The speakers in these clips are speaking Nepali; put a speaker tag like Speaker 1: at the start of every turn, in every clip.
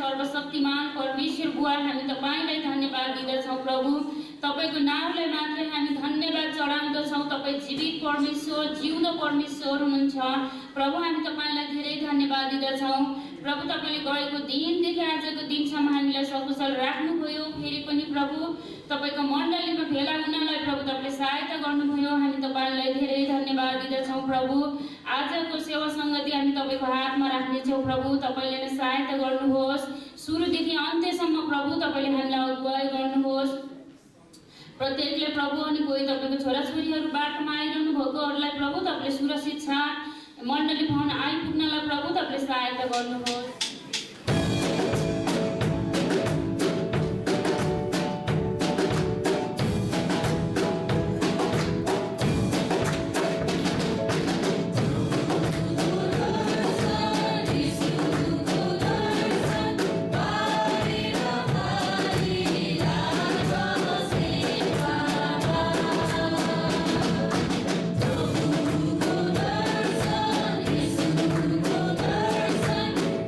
Speaker 1: सर्वशक्तिमान परमेश्वर बुवा, हामी तपाईलाई धन्यवाद दिँदछौँ प्रभु। तपाईको नामलाई मात्रै हामी धन्यवाद चढाउँदछौँ। तपाईँ जीवित परमेश्वर, जिउँदो परमेश्वर हुनुहुन्छ प्रभु। हामी तपाईलाई धेरै धन्यवाद दिँदछौँ प्रभु। तपाईले गएको दिनदेखि आजको दिनसम्म हामीलाई सकुशल राख्नुभयो। फेरि पनि प्रभु तपाईको मण्डलीमा भेला हुनलाई प्रभु तपाईले सहायता गर्नुभयो। हामी तपाईलाई धेरै धन्यवाद दिँदछौँ प्रभु। आजको सेवा सङ्गति हामी तपाईको हातमा राख्नेछौँ प्रभु। तपाईले नै सहायता गर्नुहोस्। सुरुदेखि अन्त्यसम्म प्रभु तपाईले हामीलाई अगुवाई गर्नुहोस्। प्रत्येकले प्रभु अनि कोही तपाईको छोराछोरीहरू बाटोमा आइरहनु भएकोहरूलाई प्रभु तपाईले सुरक्षित साथ मण्डली भवन आइपुग्नलाई प्रभु तपाईले सहायता गर्नुहोस्।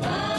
Speaker 2: Bye.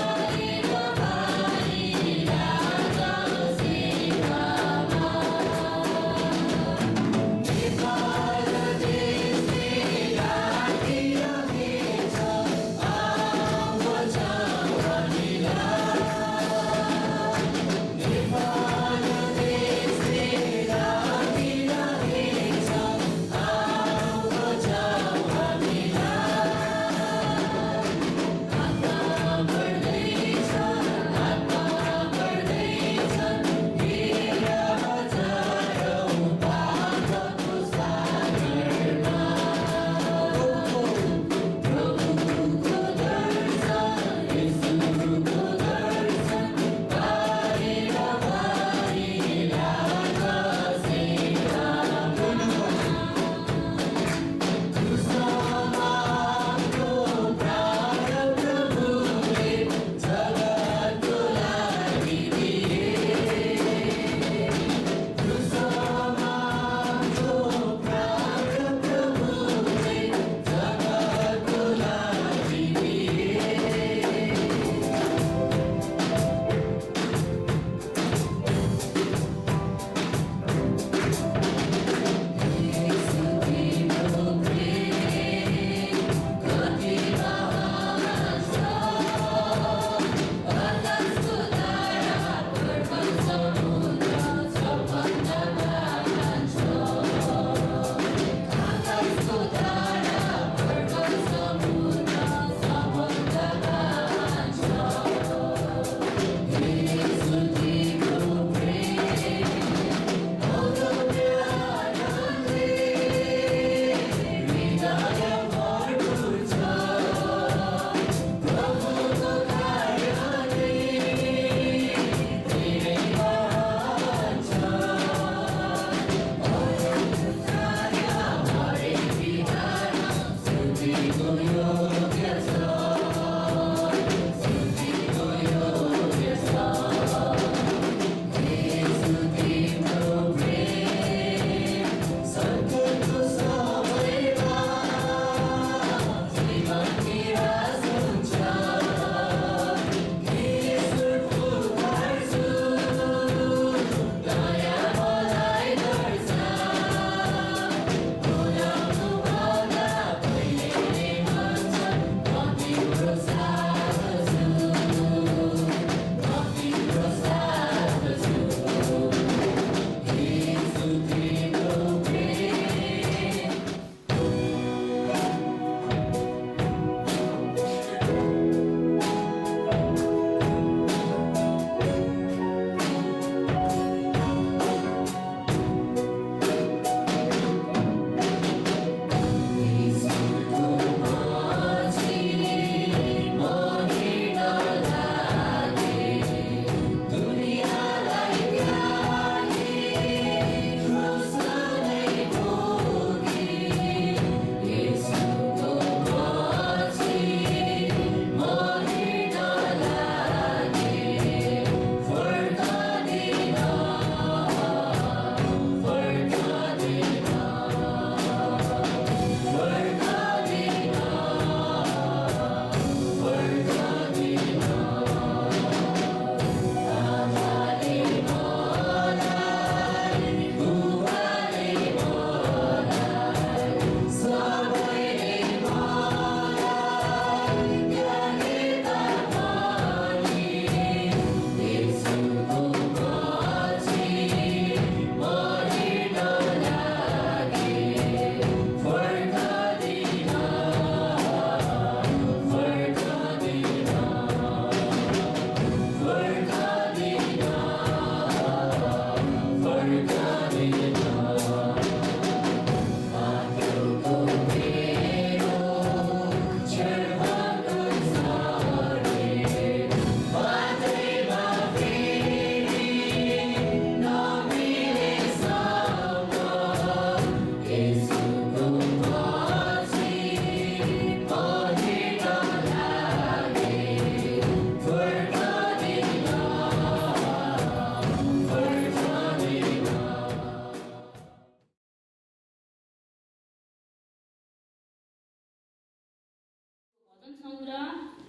Speaker 1: छौँ र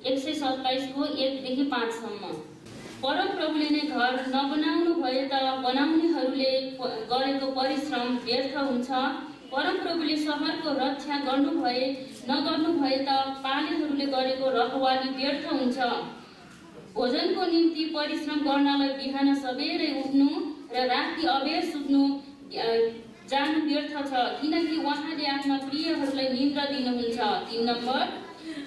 Speaker 1: 127 को 1 देखि 5 सम्म। परमप्रभुले नै घर नबनाउनु भए त बनाउनेहरूले गरेको परिश्रम व्यर्थ हुन्छ। परमप्रभुले सहरको रक्षा नगर्नु भए त पालेहरूले गरेको रखवाली व्यर्थ हुन्छ। भोजनको निम्ति परिश्रम गर्नलाई बिहान सबेरै उठ्नु र राति अबेर सुत्नु जानु व्यर्थ छ, किनकि उहाँले आफ्ना प्रियहरूलाई निन्द्रा दिनुहुन्छ। 3 नम्बर,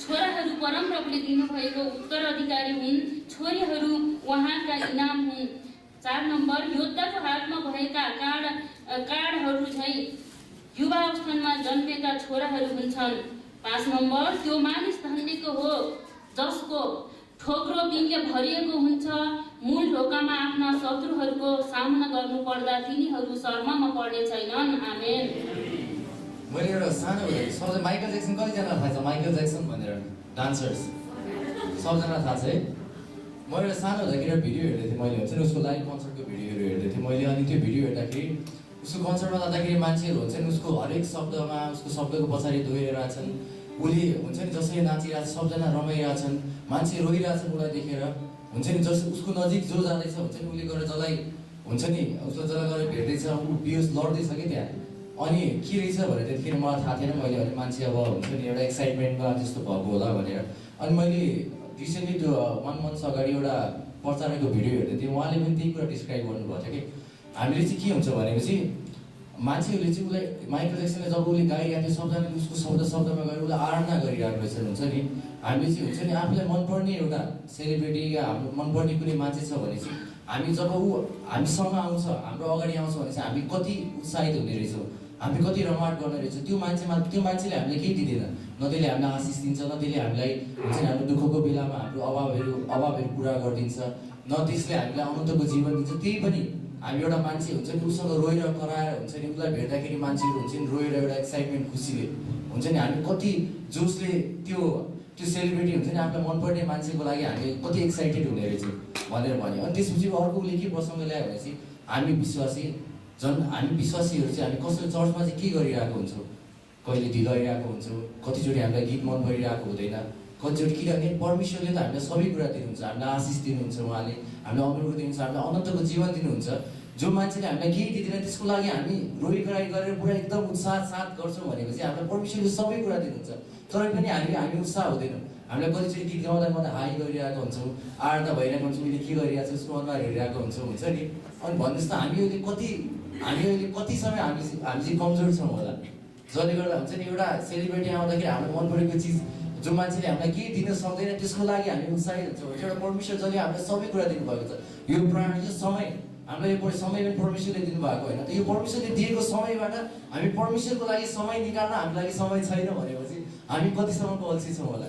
Speaker 1: छोराहरू परमप्रभुले दिनुभएको उत्तराधिकारी हुन्, छोरीहरू उहाँका इनाम हुन्। 4 नम्बर, योद्धाको हातमा भएका काँडहरू झैँ युवा अवस्थामा जन्मेका छोराहरू हुन्छन्। 5 नम्बर, त्यो मानिस धन्यको हो जसको ठोक्रो बिनले भरिएको हुन्छ। मूल ढोकामा आफ्ना शत्रुहरूको सामना गर्नु पर्दा तिनीहरू शर्ममा पर्ने छैनन्। आमेन।
Speaker 2: मैले एउटा सानो सबैजना माइकल ज्याक्सन कतिजना थाहा छ? माइकल ज्याक्सन भनेर डान्सर्स सबजना थाहा छ है? म एउटा सानो हुँदाखेरि एउटा भिडियो हेर्दै थिएँ मैले, हुन्छ नि उसको लाइभ कन्सर्टको भिडियोहरू हेर्दै थिएँ मैले। अनि त्यो भिडियो हेर्दाखेरि उसको कन्सर्टमा जाँदाखेरि मान्छेहरू हुन्छ नि उसको हरेक शब्दमा उसको शब्दको पछाडि दोहोरिरहेछन्। उसले हुन्छ नि जसरी नाचिरहेछ सबजना रमाइरहेछन्, मान्छे रोइरहेछन् उसलाई देखेर। हुन्छ नि जस उसको नजिक जो जाँदैछ हुन्छ नि उसले गएर जसलाई हुन्छ नि उसलाई जसलाई गएर भेट्दैछ ऊ बियोस लड्दैछ कि त्यहाँ। अनि के रहेछ भनेर त्यतिखेर मलाई थाहा थिएन। मैले भने मान्छे अब हुन्छ नि एउटा एक्साइटमेन्टमा त्यस्तो भएको होला भनेर। अनि मैले रिसेन्टली त्यो 1 मन्थ अगाडि एउटा प्रचारको भिडियो हेर्दै थिएँ, उहाँले पनि त्यही कुरा डिस्क्राइब गर्नुभएको थियो कि हामीले चाहिँ के हुन्छ भनेपछि मान्छेहरूले चाहिँ उसलाई माइकल ज्याक्सनले जब उसले गाइरहेको थियो सबजनाले उसको शब्दमा गएर उसलाई आराधना गरिरहेको रहेछ। हुन्छ नि हामीले चाहिँ हुन्छ नि आफूलाई मनपर्ने एउटा सेलिब्रेटी या हाम्रो मनपर्ने कुनै मान्छे छ भने चाहिँ हामी जब ऊ हामीसँग आउँछ, हाम्रो अगाडि आउँछ भने चाहिँ हामी कति उत्साहित हुने रहेछौँ, हामी कति रमाट गर्ने रहेछौँ। त्यो मान्छेले हामीलाई केही दिँदैन, न त्यसले हामीलाई आशिष दिन्छ, न त्यसले हामीलाई हुन्छ नि हाम्रो दुःखको बेलामा हाम्रो अभावहरू पुरा गरिदिन्छ, न त्यसले हामीलाई अनन्तको जीवन दिन्छ। त्यही पनि हामी एउटा मान्छे हुन्छ नि उसँग रोएर कराएर हुन्छ नि उसलाई भेट्दाखेरि मान्छेहरू हुन्छ नि रोएर एउटा एक्साइटमेन्ट खुसीले हुन्छ नि हामी कति जोसले त्यो सेलिब्रेटी हुन्छ नि आफूलाई मनपर्ने मान्छेको लागि हामी कति एक्साइटेड हुने रहेछौँ भनेर भन्यो। अनि त्यसपछि अर्को उसले के प्रसङ्ग ल्यायो भनेपछि हामी विश्वासीहरू चाहिँ हामी कसरी चर्चमा चाहिँ के गरिरहेको हुन्छौँ, कहिले ढिलाइरहेको हुन्छौँ, कतिचोटि हामीलाई गीत मन परिरहेको हुँदैन, कतिचोटि किनभने परमेश्वरले त हामीलाई सबै कुरा दिनुहुन्छ, हामीलाई आशिष दिनुहुन्छ, उहाँले हामीलाई अनुग्रह दिनुहुन्छ, हामीलाई अनन्तको जीवन दिनुहुन्छ। जो मान्छेले हामीलाई केही दिँदैन त्यसको लागि हामी रोइकराइ गरेर पुरा एकदम उत्साह साथ गर्छौँ भनेपछि हामीलाई परमेश्वरले सबै कुरा दिनुहुन्छ। तर पनि हामी उत्साह हुँदैनौँ। हामीलाई कतिचोटि गीत गाउँदा हाई गरिरहेको हुन्छौँ, आराधना भइरहेको हुन्छ, उसले के गरिरहेको छ उसको अनुहार हेरिरहेको हुन्छ नि। अनि भन्नुहोस् त हामी अहिले कति समय हामी चाहिँ कमजोर छौँ होला, जसले गर्दा हुन्छ नि एउटा सेलिब्रेटी आउँदाखेरि हाम्रो मन परेको चिज जो मान्छेले हामीलाई केही दिन सक्दैन त्यसको लागि हामी उत्साहित हुन्छौँ। एउटा परमेश्वर जसले हामीलाई सबै कुरा दिनुभएको छ, यो प्राण यो समय हामीलाई यो समय पनि परमेश्वरले दिनुभएको होइन त। यो परमेश्वरले दिएको समयबाट हामी परमेश्वरको लागि समय निकाल्न हामी लागि समय छैन भनेपछि हामी कतिसम्मको अल्छी छौँ होला।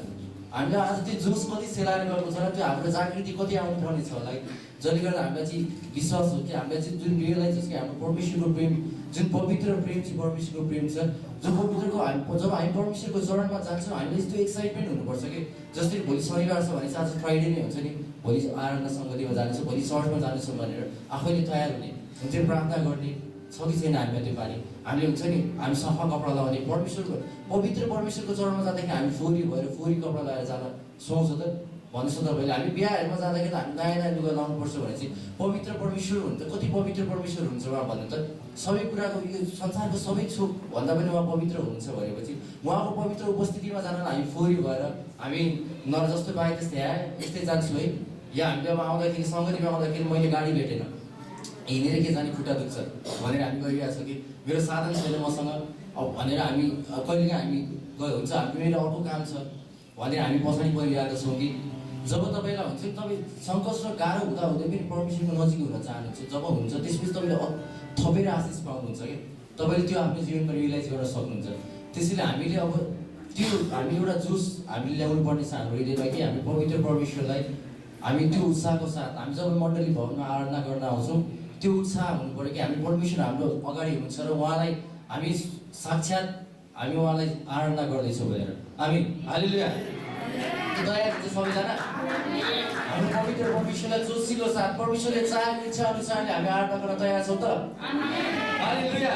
Speaker 2: हामीले आज त्यो जोस कति सेलाएर गएको छ र त्यो हाम्रो जागृति कति आउनुपर्ने छ होला, जसले गर्दा हामीलाई चाहिँ विश्वास हो कि हामीलाई चाहिँ जुन रियलाइज छ कि हाम्रो परमेश्वरको प्रेम जुन पवित्र प्रेम चाहिँ परमेश्वरको प्रेम छ, जो पवित्रको जब हामी परमेश्वरको चरणमा जान्छौँ हामीले यस्तो एक्साइटमेन्ट हुनुपर्छ कि जस्तै भोलि शनिबार छ भने चाहिँ आज फ्राइडे नै हुन्छ नि, भोलि आराधना सङ्गतिमा जानेछौँ, भोलि चर्चमा जानेछौँ भनेर आफैले तयार हुने हुन्छ नि, प्रार्थना गर्ने छ कि छैन हामीलाई त्यो पानी हामीले हुन्छ नि हामी सफा कपडा लगाउने पवित्र परमेश्वरको चरणमा जाँदाखेरि हामी फोहोरी कपडा लगाएर जाँदा सुहाउँछ त भन्नुहोस् न तपाईँले। हामी बिहाहरूमा जाँदाखेरि त हामी नयाँ लुगा लाउनुपर्छ भने चाहिँ पवित्र परमेश्वर हुन्छ, कति पवित्र परमेश्वर हुन्छ उहाँ भन्नु त। सबै कुराको यो संसारको सबै छोक भन्दा पनि उहाँ पवित्र हुनुहुन्छ भनेपछि उहाँको पवित्र उपस्थितिमा जान हामी फोहोरी भएर हामी जस्तो पाएँ त्यस्तै यस्तै जान्छु है, या हामीले अब आउँदाखेरि सङ्गतिमा आउँदाखेरि मैले गाडी भेटेन, हिँडेर के जाने खुट्टा दुख्छ भनेर हामी गइरहेको छौँ कि मेरो साधन छैन मसँग अब भनेर हामी कहिलेकाहीँ हामी हुन्छ मेरो अर्को काम छ भनेर हामी पछाडि परिरहेका छौँ कि जब तपाईँलाई हुन्छ तपाईँ सङ्कट र गाह्रो हुँदै पनि परमेश्वरको नजिक हुन चाहनुहुन्छ, जब हुन्छ त्यसपछि तपाईँले थपेर आशिष पाउनुहुन्छ कि तपाईँले त्यो आफ्नो जीवनमा रियलाइज गर्न सक्नुहुन्छ। त्यसैले हामीले अब त्यो हामी एउटा जोस हामीले ल्याउनु पर्ने छ हाम्रो हृदयमा कि हामी पवित्र परमेश्वरलाई हामी त्यो उत्साहको साथ हामी जब मण्डली भवनमा आराधना गर्न आउँछौँ त्यो उत्साह हुनु पऱ्यो कि हामी परमेश्वर हाम्रो अगाडि हुनुहुन्छ र उहाँलाई हामी साक्षात् हामी उहाँलाई आराधना गर्दैछौँ भनेर। हामी हालेलुया दया हुन्छ सबैजना। हामी पवित्र परमेश्वरलाई जोसिलो साथ परमेश्वरले चाहेको इच्छा अनुसारले हामी आराधना गर्न तयार छौँ त। हालेलुया।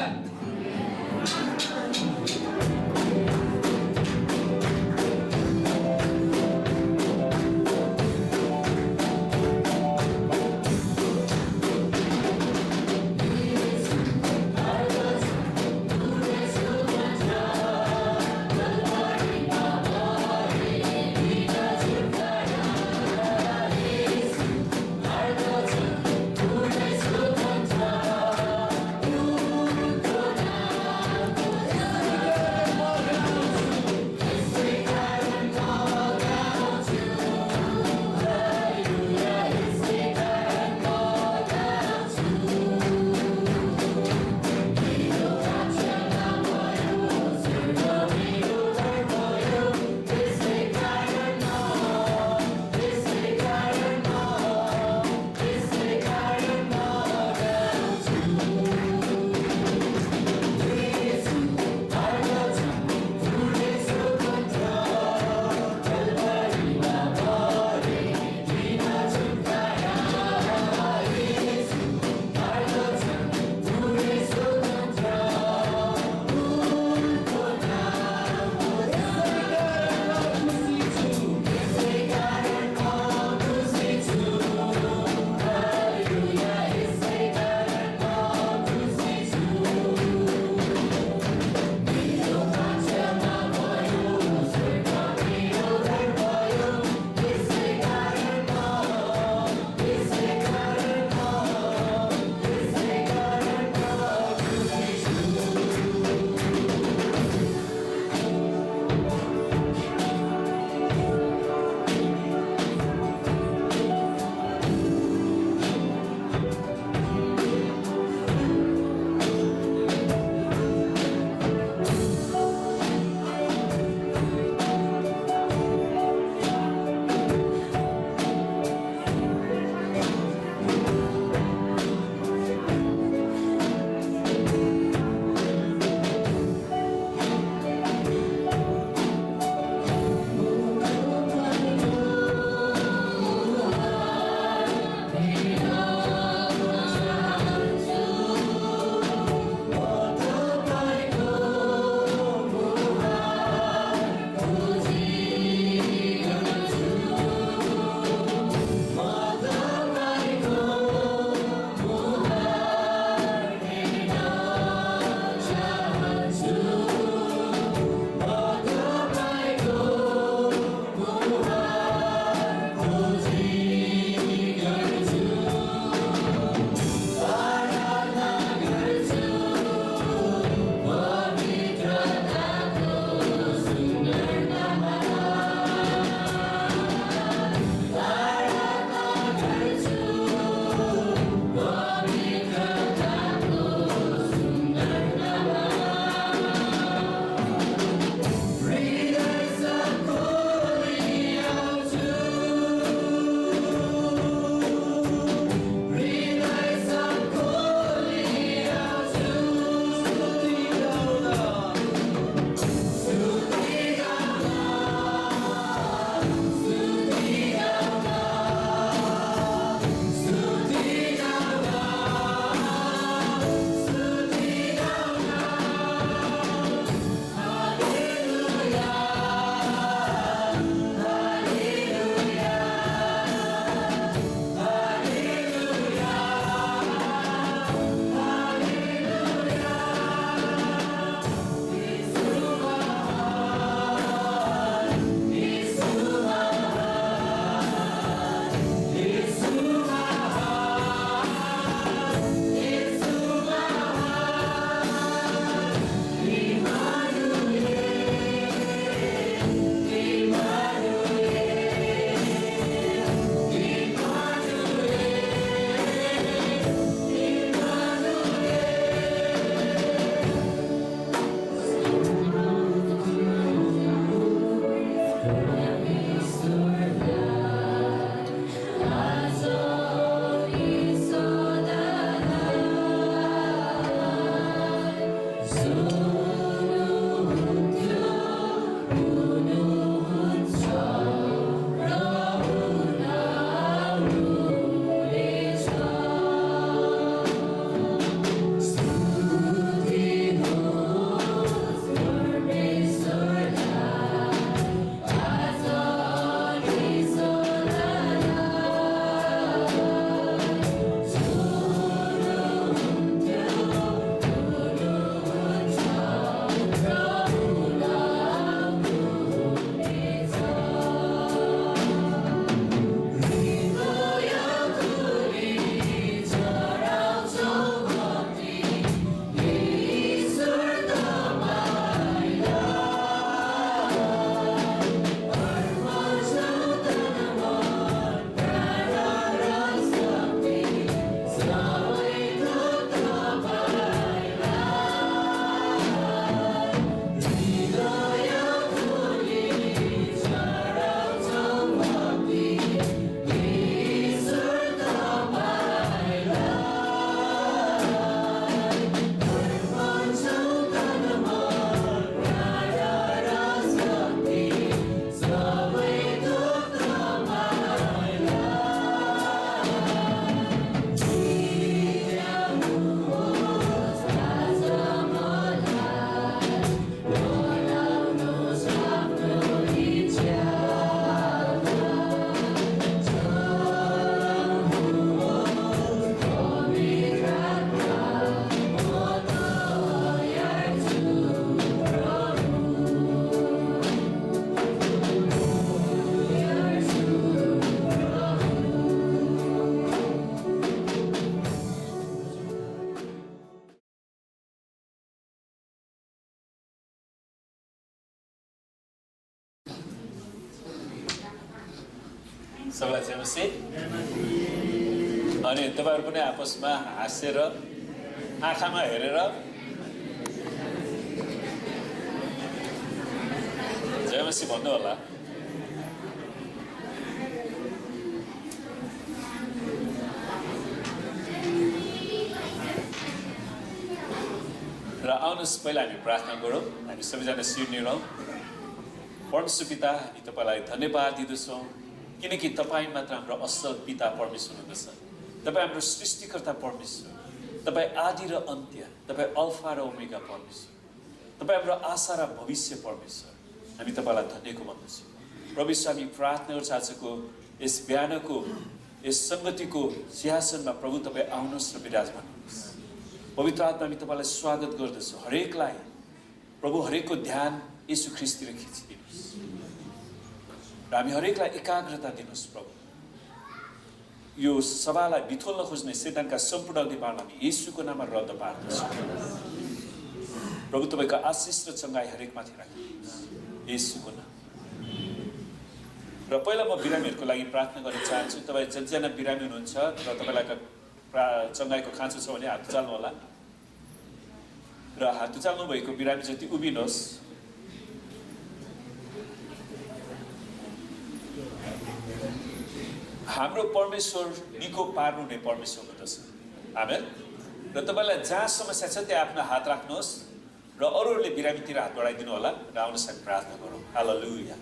Speaker 3: सबैलाई जय मसीह। अनि तपाईँहरू पनि आपसमा हाँसेर आँखामा हेरेर जय मसीह भन्नु होला। र आउनुहोस् पहिला हामी प्रार्थना गरौँ। हामी सबैजना शिर निरौँ। परमेश्वर पिता, हामी तपाईँलाई धन्यवाद दिँदछौँ किनकि तपाईँ मात्र हाम्रो असल पिता परमेश्वर हुनुहुन्छ। तपाईँ हाम्रो सृष्टिकर्ता परमेश्वर, तपाईँ आदि र अन्त्य, तपाईँ अल्फा र ओमेगा परमेश्वर, तपाईँ हाम्रो आशा र भविष्य परमेश्वर। हामी तपाईँलाई धन्यको भन्दछौँ। प्रभु हामी प्रार्थना गर्छ आजको यस बिहानको यस सङ्गतिको सिंहासनमा प्रभु तपाईँ आउनुहोस् र विराजमान हुनुहोस्। पवित्र आत्मा हामी तपाईँलाई स्वागत गर्दछौँ। हरेकलाई प्रभु हरेकको ध्यान यीशु ख्रिस्टतिर खिचिदिनुहोस् र हामी हरेकलाई एकाग्रता दिनुहोस्। प्रभु यो सभालाई बिथोल्न खोज्ने शैतानका सम्पूर्ण अधिकारलाई हामी यीशुको नाममा रद्द पार्दछौँ। प्रभु तपाईँको आशिष र चङ्गाई हरेकमाथि राख्नुहोस् यीशुको नाम। र पहिला म बिरामीहरूको लागि प्रार्थना गर्न चाहन्छु। तपाईँ जतिजना बिरामी हुनुहुन्छ र तपाईँलाई चङ्गाईको खाँचो छ भने हात उचाल्नु होला र हात उचाल्नु भएको बिरामी जति उभिनुहोस्। हाम्रो परमेश्वर निको पार्नु हुने परमेश्वर हुँदछ। आमेन। र तपाईँलाई जहाँ समस्या छ त्यहाँ आफ्नो हात राख्नुहोस् र अरूहरूले बिरामीतिर हात बढाइदिनु होला र आउनुहोस् हामी प्रार्थना गरौँ। हालेलुया।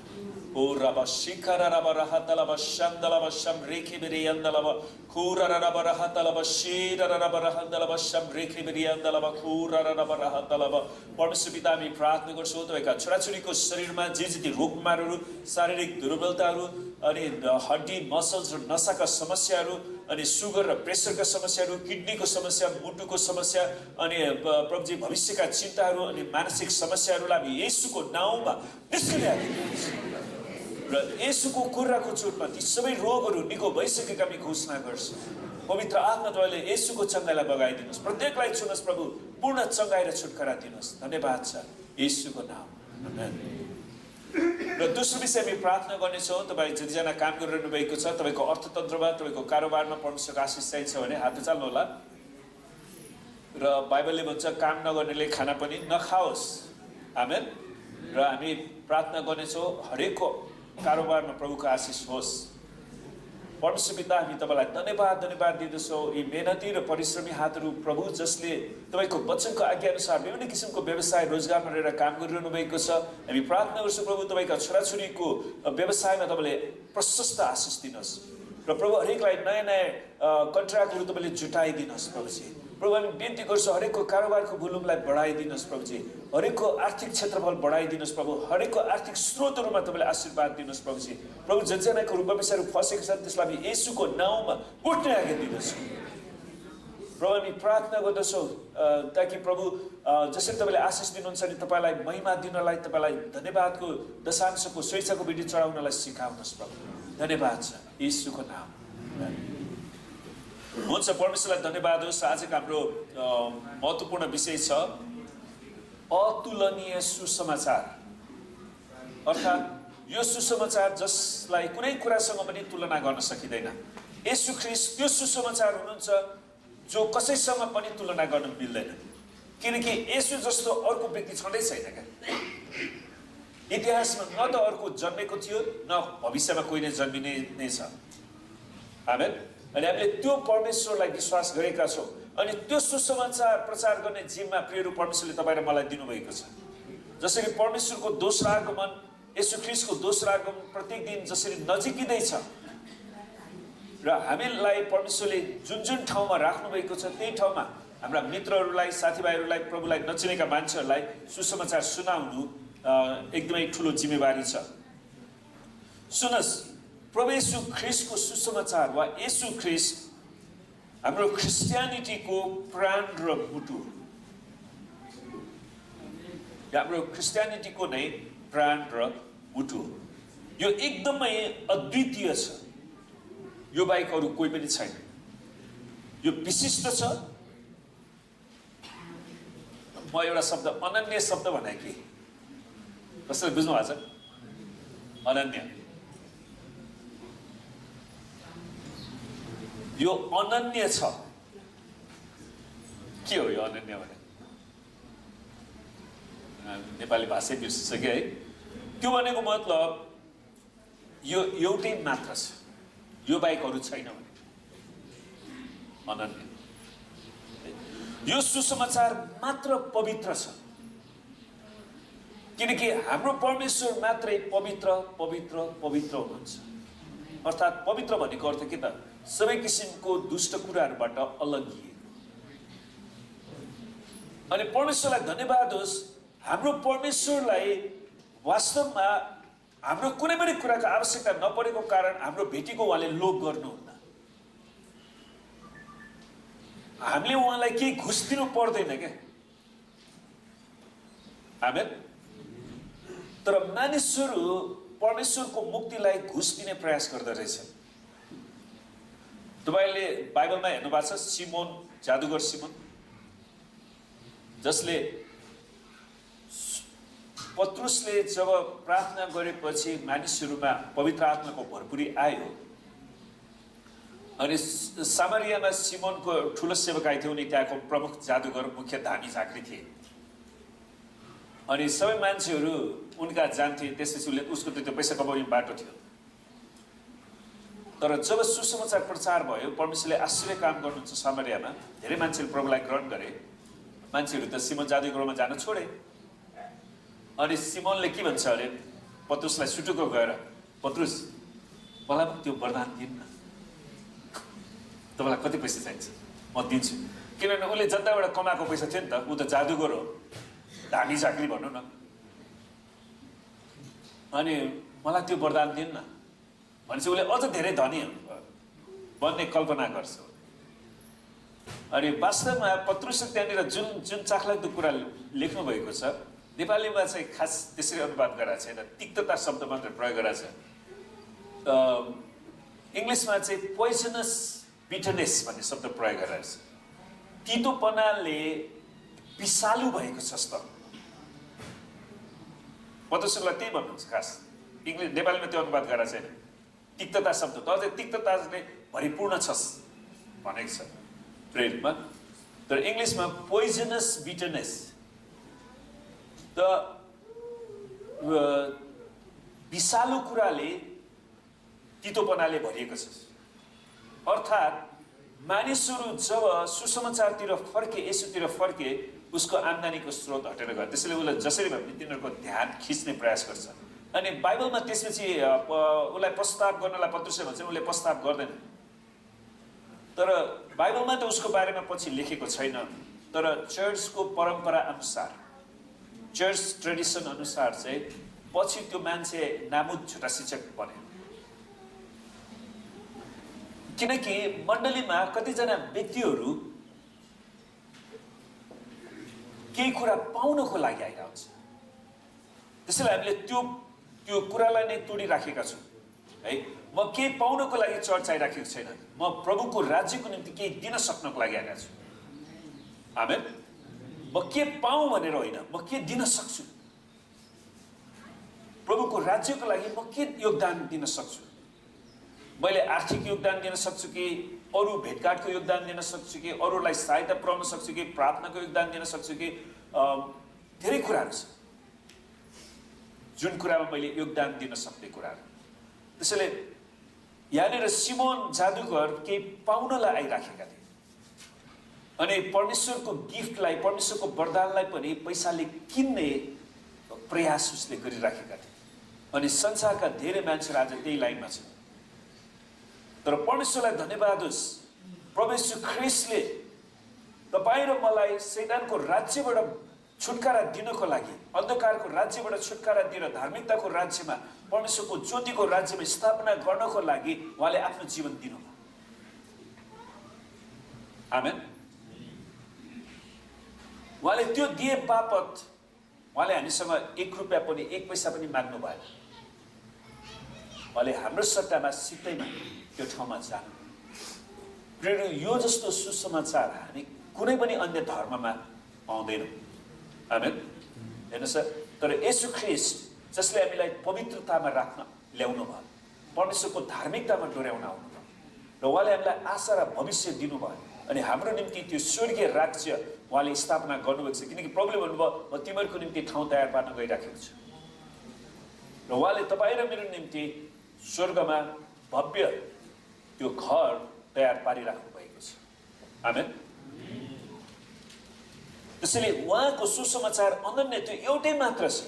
Speaker 3: ओ रब शिखर रब रहतलब शन्दलब शम रेखे बेरे यन्दलब खुर रब रहतलब शीर रब रहतलब शम रेखे बेरे यन्दलब खुर रब रहतलब। परमेश्वर पिता हामी प्रार्थना गर्छौँ तपाईँका छोराछोरीको शरीरमा जे जति रोग बिमारहरू, शारीरिक दुर्बलताहरू अनि हड्डी मसल्स र नसाका समस्याहरू अनि सुगर र प्रेसरका समस्याहरू, किडनीको समस्या, मुटुको समस्या अनि प्रभुजी भविष्यका चिन्ताहरू अनि मानसिक समस्याहरूलाई हामी येशूको नाउँमा निस्किदिनुहोस् र येशूको कुराको चोटमा ती सबै रोगहरू निको भइसकेका हामी घोषणा गर्छौँ। पवित्र आत्मा तपाईँले येशूको चङ्गाईलाई बगाइदिनुहोस्। प्रत्येकलाई छुनुहोस् प्रभु, पूर्ण चङ्गाई र छुटकारा दिनुहोस्। धन्यवाद छ येशूको नाम। आमेन। र दोस्रो विषय हामी प्रार्थना गर्नेछौँ। तपाईँ जतिजना काम गरिरहनु भएको छ, तपाईँको अर्थतन्त्रमा, तपाईँको कारोबारमा परमेश्वरको आशिष चाहिन्छ भने हात उचाल्नु होला। र बाइबलले भन्छ काम नगर्नेले खाना पनि नखाओस्। आमेन। र हामी प्रार्थना गर्नेछौँ हरेकको कारोबारमा प्रभुको आशिष होस्। परमेश्वर पिता, हामी तपाईँलाई धन्यवाद दिँदछौँ यी मेहनती र परिश्रमी हातहरू प्रभु, जसले तपाईँको वचनको आज्ञाअनुसार विभिन्न किसिमको व्यवसाय रोजगारमा रहेर काम गरिरहनु भएको छ। हामी प्रार्थना गर्छौँ प्रभु, तपाईँका छोराछोरीको व्यवसायमा तपाईँले प्रशस्त आशिष दिनुहोस् र प्रभु हरेकलाई नयाँ नयाँ कन्ट्र्याक्टहरू तपाईँले जुटाइदिनुहोस्। प्रभुजी प्रभु हामी बिन्ती गर्छौँ हरेकको कारोबारको भोल्युमलाई बढाइदिनुहोस्। प्रभुजी हरेकको आर्थिक क्षेत्रफल बढाइदिनुहोस्। प्रभु हरेकको आर्थिक स्रोतहरूमा तपाईँले आशीर्वाद दिनुहोस्। प्रभुजी प्रभु जतिजनाको रूपविषयहरू फसेको छन् त्यसलाई हामी येशूको नाउँमा उठ्ने आज्ञा दिँदछौँ। प्रभु हामी प्रार्थना गर्दछौँ ताकि प्रभु जसरी तपाईँले आशिष दिनुहुन्छ नि तपाईँलाई महिमा दिनलाई, तपाईँलाई धन्यवादको दशांशको स्वेच्छाको विधि चढाउनलाई सिकाउनुहोस्। प्रभु धन्यवाद छ येशूको नाम। हुन्छ, परमेश्वरलाई धन्यवाद होस्। आजको हाम्रो महत्त्वपूर्ण विषय छ अतुलनीय सुसमाचार। अर्थात् यो सुसमाचार जसलाई कुनै कुरासँग पनि तुलना गर्न सकिँदैन। येशू ख्रीष्ट त्यो सुसमाचार हुनुहुन्छ जो कसैसँग पनि तुलना गर्न मिल्दैन, किनकि येशू जस्तो अर्को व्यक्ति छँदै छैन क्या। इतिहासमा न त अर्को जन्मेको थियो न भविष्यमा कोही नै जन्मिने नै छ। आमेन। अनि हामीले त्यो परमेश्वरलाई विश्वास गरेका छौँ अनि त्यो सुसमाचार प्रचार गर्ने जिम्मा प्रियहरू परमेश्वरले तपाईँ र मलाई दिनुभएको छ। जसरी परमेश्वरको दोस्रो आगमन, येशू ख्रीष्टको दोस्रो आगमन प्रत्येक दिन जसरी नजिकिँदैछ र हामीलाई परमेश्वरले जुन जुन ठाउँमा राख्नुभएको छ त्यही ठाउँमा हाम्रा मित्रहरूलाई, साथीभाइहरूलाई, प्रभुलाई नचिनेका मान्छेहरूलाई सुसमाचार सुनाउनु एकदमै ठुलो जिम्मेवारी छ। सुन्नुहोस्, प्रभु येशू ख्रीष्टको सुसमाचार वा येशू ख्रीष्ट हाम्रो क्रिस्टियानिटीको प्राण र मुटु, हाम्रो क्रिस्टियानिटीको नै प्राण र मुटु। यो एकदमै अद्वितीय छ। यो बाहेक अरू कोही पनि छैन। यो विशिष्ट छ। म एउटा शब्द अनन्य शब्द भने कि कसरी बुझ्नु भएको छ? अनन्य यो अनन्य छ। के हो यो अनन्य भने? नेपाली भाषा बिर्सिसक्यो है। त्यो भनेको मतलब यो एउटै मात्र छ, यो बाहेक अरू छैन भने अनन्य। यो सुसमाचार मात्र पवित्र छ, किनकि हाम्रो परमेश्वर मात्रै पवित्र पवित्र पवित्र हुनुहुन्छ। अर्थात् पवित्र भनेको अर्थ के त? सबै किसिमको दुष्ट कुराहरूबाट अलगिएको। अनि परमेश्वरलाई धन्यवाद होस्, हाम्रो परमेश्वरलाई वास्तवमा हाम्रो कुनै पनि कुराको आवश्यकता नपरेको कारण हाम्रो भेटीको उहाँले लोभ गर्नुहुन्न। हामीले उहाँलाई केही घुस दिनु पर्दैन क्या। आमेन। तर मानिसहरू परमेश्वरको मुक्तिलाई घुस दिने प्रयास गर्दो रहेछन्। तपाईले बाइबलमा हेर्नु भएको छ सिमोन, जादुगर सिमोन, जसले पत्रुसले जब प्रार्थना गरेपछि मानिसहरूमा पवित्र आत्माको भरपुरी आयो। अनि सामरियामा सिमोनको ठुलो सेवकाई थियो, उनी त्यहाँको प्रमुख जादुगर, मुख्य धामी झाँक्री थिए। अनि सबै मान्छेहरू उनका जान्थे, त्यसपछि उसको त्यो पैसा कमाउने बाटो थियो। तर जब सुसमाचार प्रचार भयो, परमेश्वरले आश्चर्य काम गर्नुहुन्छ सामरियामा, धेरै मान्छेले प्रभुलाई ग्रहण गरे। मान्छेहरू त सिमोन जादुगरमा जान छोडे। अनि सिमोनले के भन्छ अरे पत्रुसलाई सुटुको गएर, पत्रुस मलाई त्यो वरदान दिनु न, तपाईँलाई कति पैसा चाहिन्छ म दिन्छु। किनभने उसले जनताबाट कमाएको पैसा थियो नि त, ऊ त जादुगर हो, धामी झाँक्री भनौँ न। अनि मलाई त्यो वरदान दिनु न भनेपछि उसले अझ धेरै धनी बन्ने कल्पना गर्छ। अनि वास्तवमा पत्रुसले त्यहाँनिर जुन जुन चाखलाग्दो कुरा लेख्नु भएको छ, नेपालीमा चाहिँ खास त्यसरी अनुवाद गराएको छैन, तिक्तता शब्द मात्र प्रयोग गराएको छ। इङ्ग्लिसमा चाहिँ पोइजनस बिटरनेस भन्ने शब्द प्रयोग गराएको छ। तितोपनाले विषालु भएको छ जस्तो। पत्रुसलाई त्यही भन्नुहुन्छ खास। इङ्ग्लिस नेपालीमा त्यो अनुवाद गराएको छैन। तिक्तता शब्द त अझै तिक्तताले भरिपूर्ण छस् भनेको छ प्रेरितमा। तर इङ्ग्लिसमा पोइजनस बिटरनेस, त विषालु कुराले तितोपनाले भरिएको छ। अर्थात् मानिसहरू जब सुसमाचारतिर फर्के, यसोतिर फर्के, उसको आम्दानीको स्रोत हटेर गयो। त्यसैले उसलाई जसरी भए पनि तिनीहरूको ध्यान खिच्ने प्रयास गर्छ। अनि बाइबलमा त्यसपछि उसलाई प्रस्ताव गर्नलाई पत्रुसले भन्छ, उसले प्रस्ताव गर्दैन। तर बाइबलमा त उसको बारेमा पछि लेखेको छैन। तर चर्चको परम्परा अनुसार, चर्च ट्रेडिसन अनुसार चाहिँ पछि त्यो मान्छे नामुद झुटा शिक्षक बने। किनकि मण्डलीमा कतिजना व्यक्तिहरू केही कुरा पाउनको लागि आइरहन्छ। त्यसैले हामीले त्यो कुरालाई नै तोडिराखेका छौँ है। म केही पाउनको लागि चर्च आइराखेको छैन, म प्रभुको राज्यको निम्ति केही दिन सक्नको लागि आएका छु। आमेन। म के पाऊँ भनेर होइन, म के दिन सक्छु, प्रभुको राज्यको लागि म के योगदान दिन सक्छु। मैले आर्थिक योगदान दिन सक्छु कि अरू भेटघाटको योगदान दिन सक्छु कि अरूलाई सहायता पुर्याउन सक्छु कि प्रार्थनाको योगदान दिन सक्छु कि धेरै कुराहरू छ जुन कुरामा मैले योगदान दिन सक्ने कुराहरू। त्यसैले यहाँनिर सिमोन जादुगर केही पाउनलाई आइराखेका थिए। अनि परमेश्वरको गिफ्टलाई, परमेश्वरको वरदानलाई पनि पैसाले किन्ने प्रयास उसले गरिराखेका थिए। अनि संसारका धेरै मान्छेहरू आज त्यही लाइनमा छन्। तर परमेश्वरलाई धन्यवाद होस्, प्रभु यीशु ख्रीष्टले तपाईँ र मलाई शैतानको राज्यबाट छुटकारा दिनको लागि, अन्धकारको राज्यबाट छुटकारा दिएर धार्मिकताको राज्यमा, परमेश्वरको ज्योतिको राज्यमा स्थापना गर्नको लागि उहाँले आफ्नो जीवन दिनुभयो। आमेन। उहाँले त्यो दिए बापत उहाँले हामीसँग 1 रुपियाँ पनि 1 पैसा पनि माग्नु भएन। उहाँले हाम्रो सट्टामा सिधैमा त्यो ठाउँमा जानु। यो जस्तो सुसमाचार हामी कुनै पनि अन्य धर्ममा पाउँदैनौँ। आमेन। हेर्नुहोस्, तर येशू ख्रीष्ट जसले हामीलाई पवित्रतामा राख्न ल्याउनु भयो, परमेश्वरको धार्मिकतामा डोर्याउन आउनुभयो, र उहाँले हामीलाई आशा र भविष्य दिनुभयो अनि हाम्रो निम्ति त्यो स्वर्गीय राज्य उहाँले स्थापना गर्नुभएको छ। किनकि प्रभुले भन्नुभयो म तिमीहरूको निम्ति ठाउँ तयार पार्न गइराखेको छु र उहाँले तपाईँ र मेरो निम्ति स्वर्गमा भव्य त्यो घर तयार पारिराख्नु भएको छ। आमेन। त्यसैले उहाँको सुसमाचार अनन्य त्यो एउटै मात्र छ।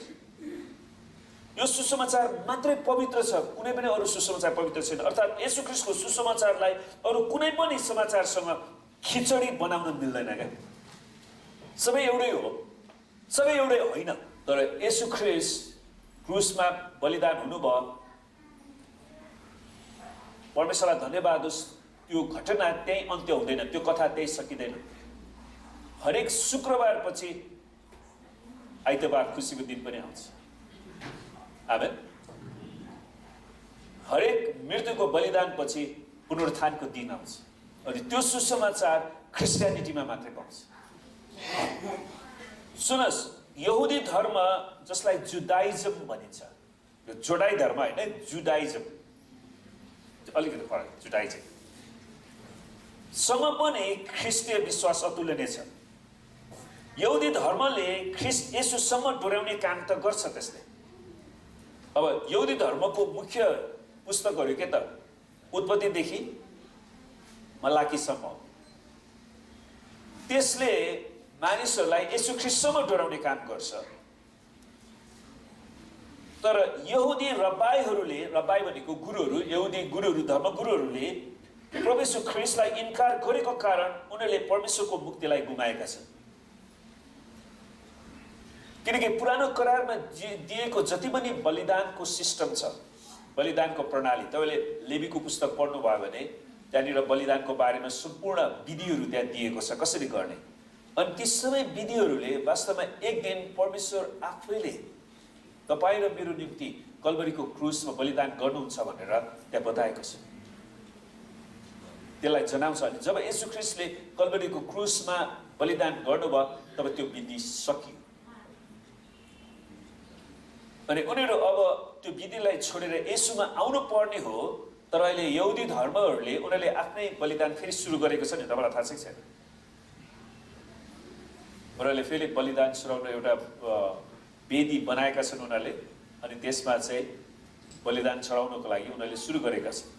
Speaker 3: यो सुसमाचार मात्रै पवित्र छ, कुनै पनि अरू सुसमाचार पवित्र छैन। अर्थात् येशू ख्रीष्टको सुसमाचारलाई अरू कुनै पनि समाचारसँग खिचडी बनाउन मिल्दैन क्या। सबै एउटै हो, सबै एउटै होइन। तर येशू ख्रीष्ट क्रुसमा बलिदान हुनुभयो, परमेश्वरलाई धन्यवाद होस्। त्यो घटना त्यही अन्त्य हुँदैन, त्यो कथा त्यही सकिँदैन। हरेक शुक्रबार पछि आइतबार खुसीको दिन पनि आउँछ। आमेन। हरेक मृत्युको बलिदान पछि पुनरुत्थानको दिन आउँछ अनि त्यो सुसमाचार क्रिस्चियनिटीमा मात्रै पाउँछ। सुनस्, यहुदी धर्म जसलाई जुडाइजम भनिन्छ, यो जोडाई धर्म होइन, जुडाइजम अलिकति फरक। जुडाइजम सँग पनि ख्रिस्टीय विश्वास अतुलनीय छ। यहुदी धर्मले ख्रिस्ट येशूसम्म डोर्याउने काम त गर्छ त्यसले। अब यहुदी धर्मको मुख्य पुस्तकहरू के त उत्पत्तिदेखि मलाकीसम्म, त्यसले मानिसहरूलाई येशू ख्रिस्टसम्म डोर्याउने काम गर्छ। तर यहुदी रब्बाईहरूले, रब्बाई भनेको गुरुहरू, यहुदी गुरुहरू, धर्मगुरुहरूले प्रभु येशू ख्रिस्टलाई इन्कार गरेको कारण उनीहरूले परमेश्वरको मुक्तिलाई गुमाएका छन्। किनकि पुरानो करारमा दिएको जति पनि बलिदानको सिस्टम छ, बलिदानको प्रणाली, तपाईँले लेवीको पुस्तक पढ्नुभयो भने त्यहाँनिर बलिदानको बारेमा सम्पूर्ण विधिहरू त्यहाँ दिएको छ, कसरी गर्ने। अनि ती सबै विधिहरूले वास्तवमा एक दिन परमेश्वर आफैले तपाईँ र मेरो निम्ति कल्वरीको क्रुसमा बलिदान गर्नुहुन्छ भनेर त्यहाँ बताएको छ, त्यसलाई जनाउँछ। अनि जब येशू ख्रीष्टले कल्वरीको क्रुसमा बलिदान गर्नुभयो तब त्यो विधि सकियो। अनि उनीहरू अब त्यो विधिलाई छोडेर येशूमा आउनु पर्ने हो। तर अहिले यहुदी धर्महरूले उनीहरूले आफ्नै बलिदान फेरि सुरु गरेको छ नि, तपाईँलाई थाहा छ कि छैन? उनीहरूले फेरि बलिदान चढाउन एउटा वेदी बनाएका छन् उनीहरूले, अनि त्यसमा चाहिँ बलिदान चढाउनको लागि उनीहरूले सुरु गरेका छन्।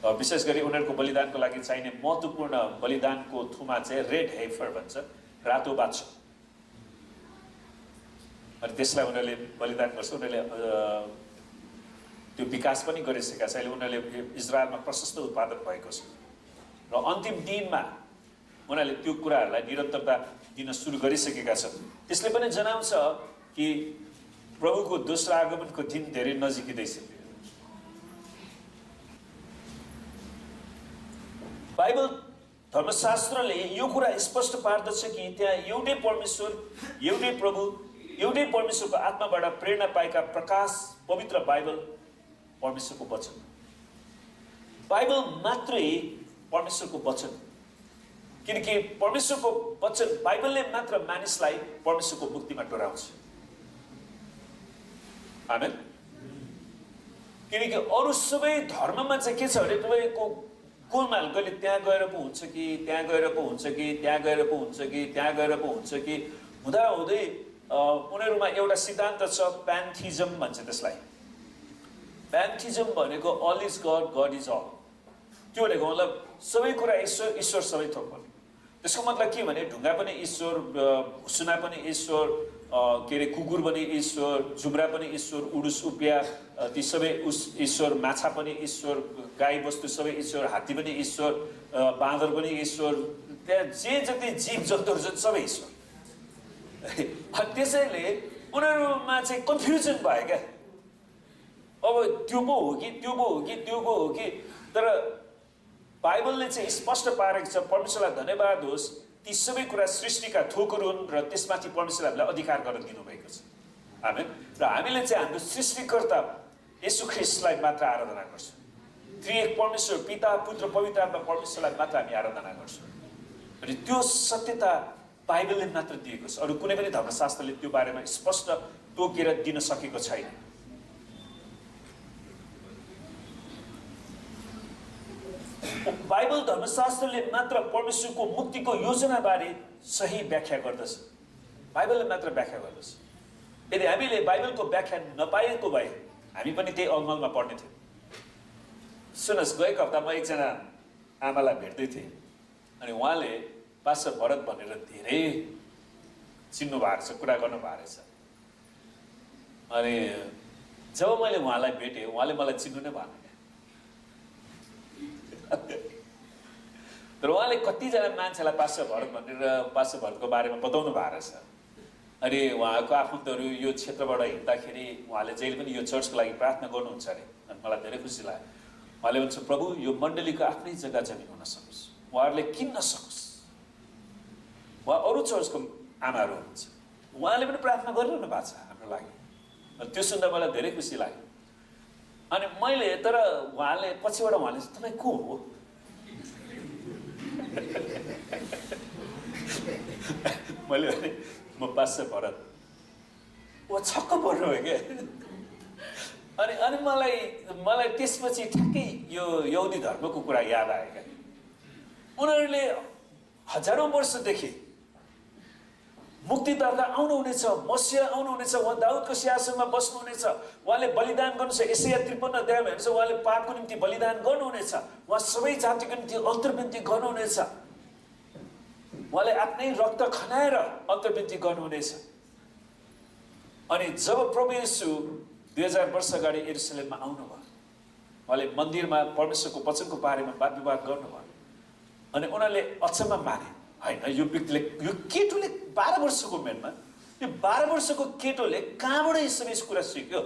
Speaker 3: विशेष गरी उनीहरूको बलिदानको लागि चाहिने महत्त्वपूर्ण बलिदानको थुमा चाहिँ रेड हेफर भन्छ, रातो बाछो। अनि त्यसलाई उनीहरूले बलिदान गर्छ। उनीहरूले त्यो विकास पनि गरिसकेका छ। अहिले उनीहरूले इजरायलमा प्रशस्त उत्पादन भएको छ र अन्तिम दिनमा उनीहरूले त्यो कुराहरूलाई निरन्तरता दिन सुरु गरिसकेका छन्। त्यसले पनि जनाउँछ कि प्रभुको दोस्रो आगमनको दिन धेरै नजिकै छ। बाइबल धर्मशास्त्रले यो कुरा स्पष्ट पार्दछ कि त्यहाँ एउटै परमेश्वर, एउटै प्रभु, एउटै परमेश्वरको आत्माबाट प्रेरणा पाएका प्रकाश पवित्र बाइबल परमेश्वरको वचन। बाइबल मात्रै परमेश्वरको वचन, किनकि परमेश्वरको वचन, बाइबलले मात्र मानिसलाई परमेश्वरको मुक्तिमा डोर्याउँछ। आमेन। किनकि अरू सबै धर्ममा चाहिँ के छ भने तपाईँको गोलमाल, कहिले त्यहाँ गएर पो हुन्छ कि त्यहाँ गएर पो हुन्छ कि त्यहाँ गएर पो हुन्छ कि त्यहाँ गएर पो हुन्छ कि हुँदाहुँदै उनीहरूमा एउटा सिद्धान्त छ, प्यान्थिजम भन्छ त्यसलाई। प्यान्थिजम भनेको all is God, God is all. त्यो भनेको मतलब सबै कुरा ईश्वर, ईश्वर सबै थोक भन्ने। त्यसको मतलब के भने ढुङ्गा पनि ईश्वर, सुना पनि ईश्वर, के अरे कुकुर पनि ईश्वर, जुब्रा पनि ईश्वर, उडुस उपिया ती सबै ईश्वर, माछा पनि ईश्वर, गाई बस्तु सबै ईश्वर, हात्ती पनि ईश्वर, बाँदर पनि ईश्वर, त्यहाँ जे जति जीव जन्तुहरू छन् सबै ईश्वर। त्यसैले उनीहरूमा चाहिँ कन्फ्युजन भयो क्या। अब त्यो पो हो कि त्यो पो हो कि त्यो पो हो कि। तर बाइबलले चाहिँ स्पष्ट पारेको छ, परमेश्वरलाई धन्यवाद होस्, ती सबै कुरा सृष्टिका थोकहरू हुन् र त्यसमाथि परमेश्वरले हामीलाई अधिकार गरेर दिनुभएको छ। आमेन। र हामीले चाहिँ हाम्रो सृष्टिकर्ता येशू ख्रीष्टलाई मात्र आराधना गर्छौँ। त्रिएक परमेश्वर पिता, पुत्र, पवित्र आत्मा परमेश्वरलाई मात्र हामी आराधना गर्छौँ। अनि त्यो सत्यता बाइबलले मात्र दिएको छ। अरू कुनै पनि धर्मशास्त्रले त्यो बारेमा स्पष्ट तोकेर दिन सकेको छैन। बाइबल धर्मशास्त्रले मात्र परमेश्वरको मुक्तिको योजनाबारे सही व्याख्या गर्दछ। बाइबलले मात्र व्याख्या गर्दछ। यदि हामीले बाइबलको व्याख्या नपाएको भए हामी पनि त्यही अल्मलमा पढ्ने थियौँ। सुन्नुहोस्, गएको हप्ता म एकजना आमालाई भेट्दै थिएँ अनि उहाँले पास्टर भरत भनेर धेरै चिन्नु भएको छ, कुरा गर्नु भएको रहेछ। अनि जब मैले उहाँलाई भेटेँ उहाँले मलाई चिन्नु नै भएन। तर उहाँले कतिजना मान्छेलाई पास्टर भरत भनेर पास्टर भरतको बारेमा बताउनु भएको रहेछ। अनि उहाँको आफन्तहरू यो क्षेत्रबाट हिँड्दाखेरि उहाँले जहिले पनि यो चर्चको लागि प्रार्थना गर्नुहुन्छ अरे। अनि मलाई धेरै खुसी लाग्यो। उहाँले भन्छ, प्रभु यो मण्डलीको आफ्नै जग्गा जमिन हुन सकोस्, उहाँहरूले किन्न सकोस्। उहाँ अरू चर्चको आमाहरू हुनुहुन्छ, उहाँले पनि प्रार्थना गरिरहनु भएको छ हाम्रो लागि। त्यो सुन्दा मलाई धेरै खुसी लाग्यो। अनि मैले तर उहाँले पछिबाट उहाँले तपाईँ को हो मैले भने म पास्टर भरत। ऊ छक्क पर्नु भयो क्या। अनि मलाई त्यसपछि ठ्याक्कै यो यहुदी धर्मको कुरा याद आयो क्या। उनीहरूले हजारौँ वर्षदेखि मुक्तिदाता आउनुहुनेछ, मसिह आउनुहुनेछ, उहाँ दाउदको सिंहासनमा बस्नुहुनेछ, उहाँले बलिदान गर्नुहुन्छ। यशाया 53 अध्यायमा हेर्नुहुन्छ, उहाँले पापको निम्ति बलिदान गर्नुहुनेछ, उहाँ सबै जातिको निम्ति अन्तर्विन्ती गर्नुहुनेछ, उहाँले आफ्नै रक्त खनाएर अन्तर्विन्ती गर्नुहुनेछ। अनि जब प्रभु येशू 2000 वर्ष अगाडि यरुसलेममा आउनुभयो, उहाँले मन्दिरमा परमेश्वरको वचनको बारेमा वाद विवाद गर्नुभयो। अनि उनीहरूले अचम्म माने, होइन यो व्यक्तिले, यो केटोले 12 वर्षको उमेरमा, यो 12 वर्षको केटोले कहाँबाट यो सबै कुरा सिक्यो?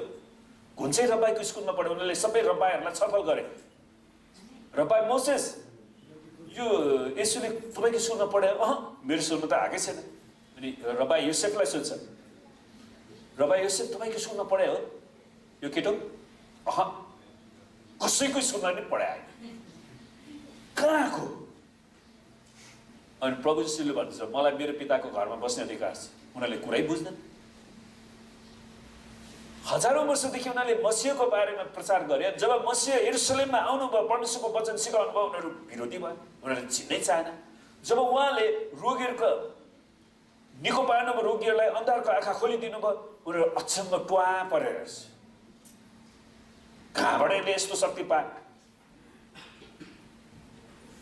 Speaker 3: घुन्चै रब्बाईको स्कुलमा पढ्यो। उनीहरूले सबै रब्बाईहरूलाई छलफल गरे। रब्बाई मोसेस, यो येशूले तपाईँको स्कुलमा पढायो? मेरो स्कुलमा त आएकै छैन। अनि रब्बाई योसेफलाई सोध्छ, रब्बाई योसेफ तपाईँको स्कुलमा पढायो हो यो केटो? कसैको स्कुलमा नि पढायो, कहाँको? अनि प्रभु यीशुले भन्छ, मलाई मेरो पिताको घरमा बस्ने अधिकार छ। उनीहरूले कुरै बुझ्दैन। हजारौँ वर्षदेखि उनीहरूले मसीहको बारेमा प्रचार गरे। जब मसीह यरुसलेममा आउनुभयो, परमेश्वरको वचन सिकाउनु भयो, उनीहरू विरोधी भयो, उनीहरूले चिन्नै चाहेन। जब उहाँले रोगीहरूको निको पार्नुभयो, रोगीहरूलाई अन्धारको आँखा खोलिदिनु भयो, उनीहरू अचम्म टुवा परेर कहाँबाट यस्तो शक्ति पाए?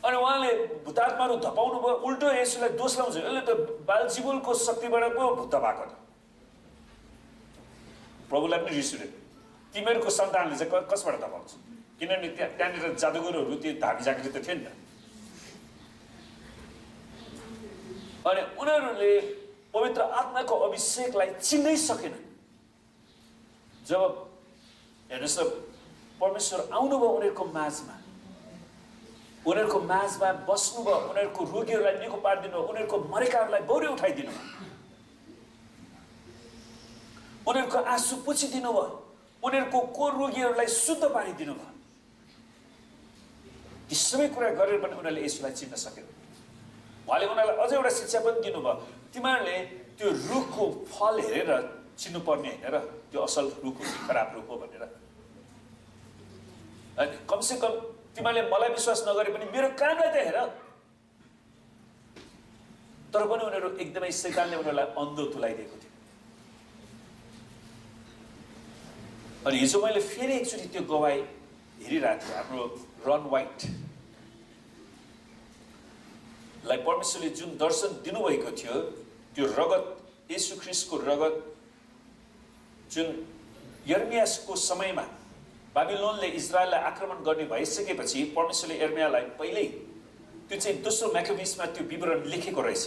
Speaker 3: अनि उहाँले भूतात्माहरू धपाउनु भयो, उल्टो येशूलाई दोष लाउँछ, यसले त बालजिबुलको शक्तिबाट पो भूत भएको त। प्रभुलाई पनि रिस उठ्यो, तिमीहरूको सन्तानले चाहिँ कसबाट धपाउँछ? किनभने त्यहाँनिर जादुगरहरू त्यो धामी झाँक्री त थियो नि त। अनि उनीहरूले पवित्र आत्माको अभिषेकलाई चिन्नै सकेन। जब हेर्नुहोस् त, परमेश्वर आउनुभयो उनीहरूको माझमा, उनीहरूको माझमा बस्नुभयो, उनीहरूको रोगीहरूलाई निको पारिदिनु भयो, उनीहरूको मरेकाहरूलाई बौरे उठाइदिनु भयो, उनीहरूको आँसु पुछिदिनु भयो, उनीहरूको को रोगीहरूलाई शुद्ध पारिदिनु भयो। ती सबै कुरा गरेर पनि उनीहरूले येशूलाई चिन्न सकेन। उहाँले उनीहरूलाई अझै एउटा शिक्षा पनि दिनुभयो, तिमीहरूले त्यो रुखको फल हेरेर चिन्नुपर्ने होइन र त्यो असल रुख हो कि खराब रुख हो भनेर। अनि कमसेकम तिमीहरूले मलाई विश्वास नगरे पनि मेरो कामलाई त हेर। तर पनि उनीहरू एकदमै शैतानले उनीहरूलाई अन्धो तुलाइदिएको थियो। अनि हिजो मैले फेरि एकचोटि त्यो गवाई हेरिरहेको थिएँ। हाम्रो रन वाइटलाई परमेश्वरले जुन दर्शन दिनुभएको थियो, त्यो रगत, येशू ख्रीष्टको रगत, जुन यर्मियाको समयमा बाबिलोनले इजरायललाई आक्रमण गर्ने भइसकेपछि परमेश्वरले यर्मियालाई पहिल्यै त्यो चाहिँ दोस्रो म्याकाबीसमा त्यो विवरण लेखेको रहेछ।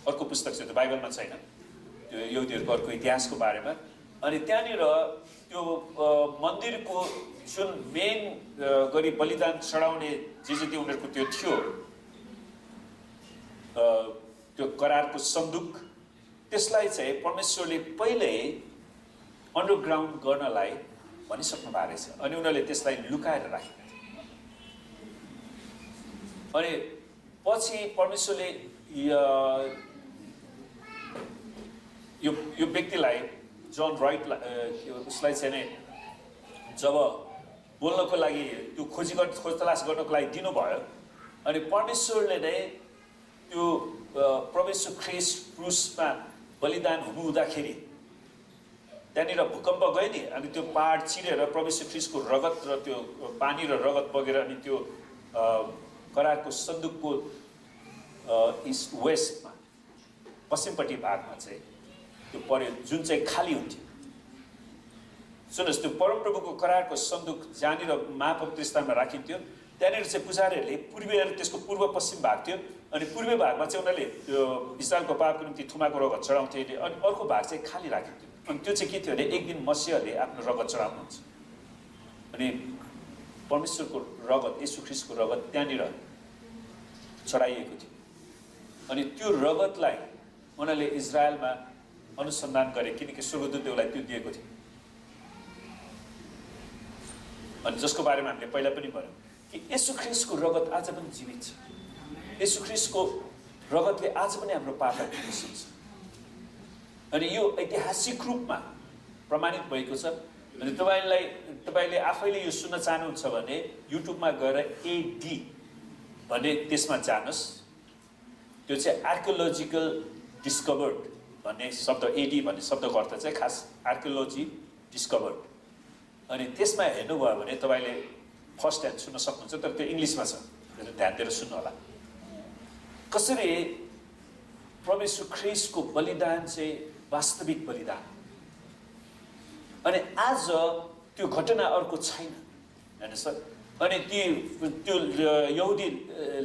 Speaker 3: अर्को पुस्तक छ, त्यो बाइबलमा छैन, त्यो यहुदीहरूको अर्को इतिहासको बारेमा। अनि त्यहाँनिर त्यो मन्दिरको जुन मेन गरी बलिदान चढाउने जे जति उनीहरूको त्यो थियो, त्यो करारको सन्दुक, त्यसलाई चाहिँ परमेश्वरले पहिल्यै अन्डरग्राउन्ड गर्नलाई भनिसक्नु भएको रहेछ। अनि उनीहरूले त्यसलाई लुकाएर राखेका थिए। अनि पछि परमेश्वरले यो व्यक्तिलाई, जन राइटलाई, उसलाई चाहिँ नै जब बोल्नको लागि त्यो खोज तलास गर्नको लागि दिनुभयो अनि परमेश्वरले नै त्यो प्रभु यीशु ख्रीष्ट क्रुसमा बलिदान हुँदाखेरि त्यहाँनिर भूकम्प गयो नि अनि त्यो पहाड चिरेर प्रभु यीशु ख्रीष्टको रगत र त्यो पानी र रगत बगेर अनि त्यो करारको सन्दुकको इस्ट वेस्टमा पश्चिमपट्टि भागमा चाहिँ त्यो पर्यो जुन चाहिँ खाली हुन्थ्यो। सुन्नुहोस् त्यो परमप्रभुको करारको सन्दुक जहाँनिर महापवित्र स्थानमा राखिन्थ्यो त्यहाँनिर चाहिँ पुजारीहरूले पूर्वीहरू त्यसको पूर्व पश्चिम भाग थियो अनि पूर्वी भागमा चाहिँ उनीहरूले त्यो इस्रायलको पापको निम्ति थुमाको रगत चढाउँथे अनि अर्को भाग चाहिँ खाली राखिन्थ्यो। अनि त्यो चाहिँ के थियो भने एक दिन मसीहले आफ्नो रगत चढाउनुहुन्छ अनि परमेश्वरको रगत येशू ख्रीष्टको रगत त्यहाँनिर चढाइएको थियो अनि त्यो रगतलाई उनीहरूले इजरायलमा अनुसन्धान गरे किनकि स्वर्गदूतलाई त्यो दिएको थियो अनि जसको बारेमा हामीले पहिला पनि भन्यौँ कि येशू ख्रीष्टको रगत आज पनि जीवित छ। येशू ख्रीष्टको रगतले आज पनि हाम्रो पापलाई धुन सक्छ अनि यो ऐतिहासिक रूपमा प्रमाणित भएको छ अनि तपाईँले आफैले यो सुन्न चाहनुहुन्छ भने युट्युबमा गएर एडी भन्ने त्यसमा जानुहोस्। त्यो चाहिँ आर्कियोलोजिकल डिस्कभर्ड भन्ने शब्द एडी भन्ने शब्दको अर्थ चाहिँ खास आर्कियोलोजी डिस्कभर्ड अनि त्यसमा हेर्नुभयो भने तपाईँले फर्स्ट ह्यान्ड सुन्न सक्नुहुन्छ तर त्यो इङ्ग्लिसमा छ ध्यान दिएर सुन्नु होला कसरी प्रभु येशू ख्रीष्टको बलिदान चाहिँ वास्तविक बलिदान अनि आज त्यो घटना अर्को छैन हैन सर। अनि त्यो यहुदी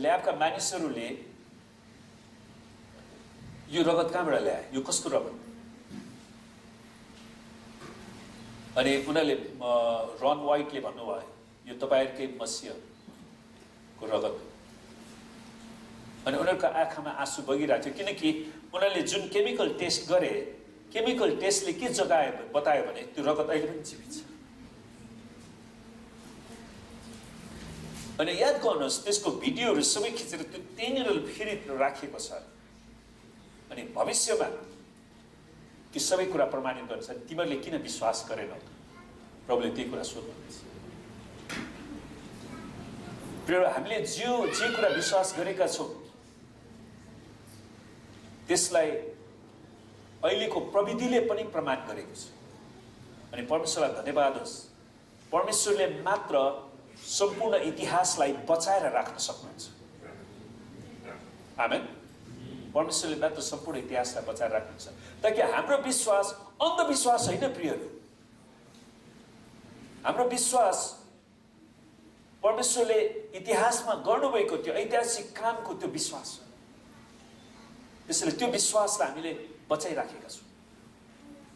Speaker 3: ल्याबका मानिसहरूले यो रगत कहाँबाट ल्याए यो कसको रगत अनि उनीहरूले रन वाइटले भन्नुभयो यो तपाईँहरूकै मसीहको रगत अनि उनीहरूको आँखामा आँसु बगिरहेको थियो किनकि उनीहरूले जुन केमिकल टेस्ट गरे केमिकल टेस्टले के बतायो भने त्यो रगत अहिले पनि जीवित छ। अनि याद गर्नुहोस् त्यसको भिडियोहरू सबै खिचेर त्यो त्यहीँनिर फेरि राखिएको छ अनि भविष्यमा त्यो सबै कुरा प्रमाणित गर्छ तिमीहरूले किन विश्वास गरेनौ प्रभुले त्यही कुरा सोध्नुहुन्छ। हामीले जे कुरा विश्वास गरेका छौँ त्यसलाई अहिलेको प्रविधिले पनि प्रमाण गरेको छ अनि परमेश्वरलाई धन्यवाद होस्। परमेश्वरले मात्र सम्पूर्ण इतिहासलाई बचाएर राख्न सक्नुहुन्छ। आमेन। परमेश्वरले मात्र सम्पूर्ण इतिहासलाई बचाएर राख्नुहुन्छ ताकि हाम्रो विश्वास अन्धविश्वास होइन प्रियहरू। हाम्रो विश्वास परमेश्वरले इतिहासमा गर्नुभएको त्यो ऐतिहासिक कामको त्यो विश्वास हो। त्यसैले त्यो विश्वासलाई हामीले बचाइराखेका छौँ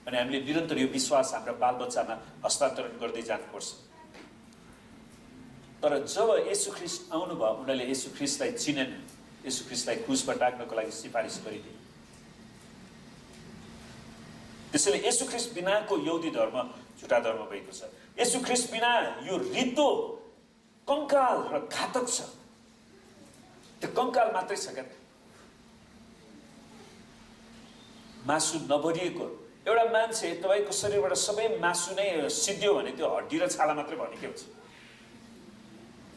Speaker 3: अनि हामीले निरन्तर यो विश्वास हाम्रो बालबच्चामा हस्तान्तरण गर्दै जानुपर्छ। तर जब येशू ख्रीष्ट आउनुभयो उनीहरूले येशू ख्रीष्टलाई चिनेन येशू ख्रीष्टलाई क्रुसमा टाक्नको लागि सिफारिस गरिदिए। त्यसैले येशू ख्रीष्ट बिनाको यहुदी धर्म झुटा धर्म भएको छ। येशू ख्रीष्ट बिना यो रित्तो कंकाल र घातक छ। त्यो कंकाल मात्रै छ क्या मासु नभरिएको एउटा मान्छे तपाईँको शरीरबाट सबै मासु नै सिद्धियो भने त्यो हड्डी र छाला मात्रै भने के हुन्छ।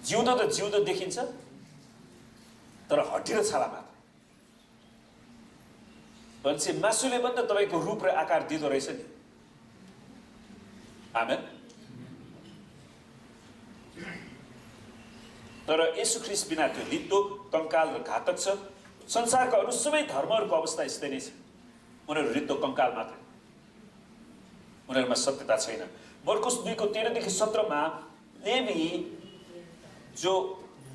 Speaker 3: जिउँदो त जिउँदो देखिन्छ तर हड्डी र छाला मात्र भनेपछि मासुले पनि त तपाईँको रूप र आकार दिँदो रहेछ नि। आमेन। तर येशू ख्रीष्ट बिना त्यो रित्तो कंकाल र घातक छ। संसारका अरू सबै धर्महरूको अवस्था यस्तै नै छ। उनीहरू रित्तो कंकाल मात्रै उनीहरूमा सत्यता छैन। मर्कुस 2:13-17 लेवी जो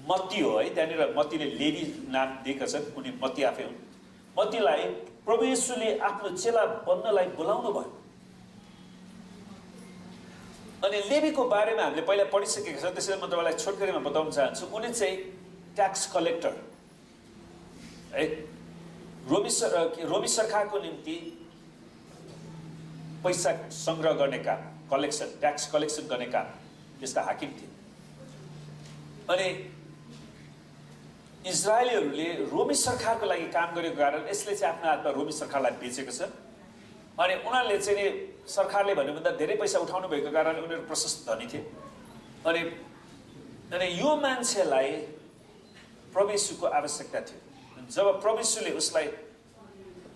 Speaker 3: मत्ती हो है त्यहाँनिर मत्तीले लेवी नाम दिएका छन् उनी मत्ती आफै हुन्। मत्तीलाई प्रभु येशूले आफ्नो चेला बन्नलाई बोलाउनु भयो अनि लेवीको बारेमा हामीले पहिला पढिसकेका छौँ त्यसैले म तपाईँलाई छोटकरीमा बताउन चाहन्छु। उनी चाहिँ ट्याक्स कलेक्टर है रोमी सरकारको निम्ति पैसा संग्रह गर्ने काम कलेक्सन ट्याक्स कलेक्सन गर्ने काम त्यसका हाकिम थिए। अनि इजरायलीहरूले रोमी सरकारको लागि काम गरेको कारण यसले चाहिँ आफ्नो हातमा रोमी सरकारलाई बेचेको छ अनि उनीहरूले चाहिँ सरकारले भन्नुभन्दा धेरै पैसा उठाउनु भएको कारण उनीहरू प्रशस्त धनी थिए अनि यो मान्छेलाई प्रभु यीशुको आवश्यकता थियो। जब प्रभु यीशुले उसलाई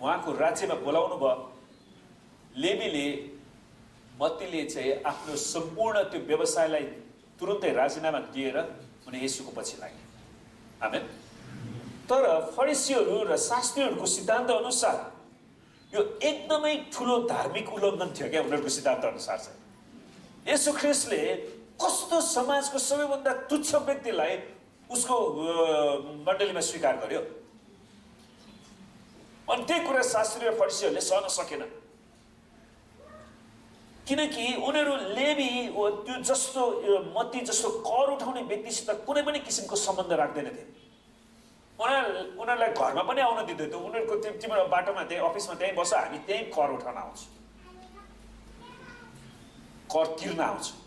Speaker 3: उहाँको राज्यमा बोलाउनु भयो, लेवीले मत्तीले चाहिँ आफ्नो सम्पूर्ण त्यो व्यवसायलाई तुरुन्तै राजीनामा दिएर उनी येशूको पछि लागे। आमेन। तर फरिसीहरू र शास्त्रीहरूको सिद्धान्त अनुसार यो एकदमै ठुलो धार्मिक उल्लङ्घन थियो क्या उनीहरूको सिद्धान्त अनुसार चाहिँ। येशू ख्रीष्टले कस्तो समाजको सबैभन्दा तुच्छ व्यक्तिलाई उसको मण्डलीमा स्वीकार गर्यो। अनि त्यही कुरा शास्त्री र फरिसीहरूले सहन सकेन, किनकि उनीहरू लेवी त्यो जस्तो मत्ती जस्तो कर उठाउने व्यक्तिसित कुनै पनि किसिमको सम्बन्ध राख्दैनथे। उनीहरूलाई घरमा पनि आउन दिँदैन थियो। उनीहरूको तिम्रो बाटोमा त्यही अफिसमा त्यहीँ बस, हामी त्यहीँ कर उठाउन आउँछौँ, कर तिर्न आउँछौँ।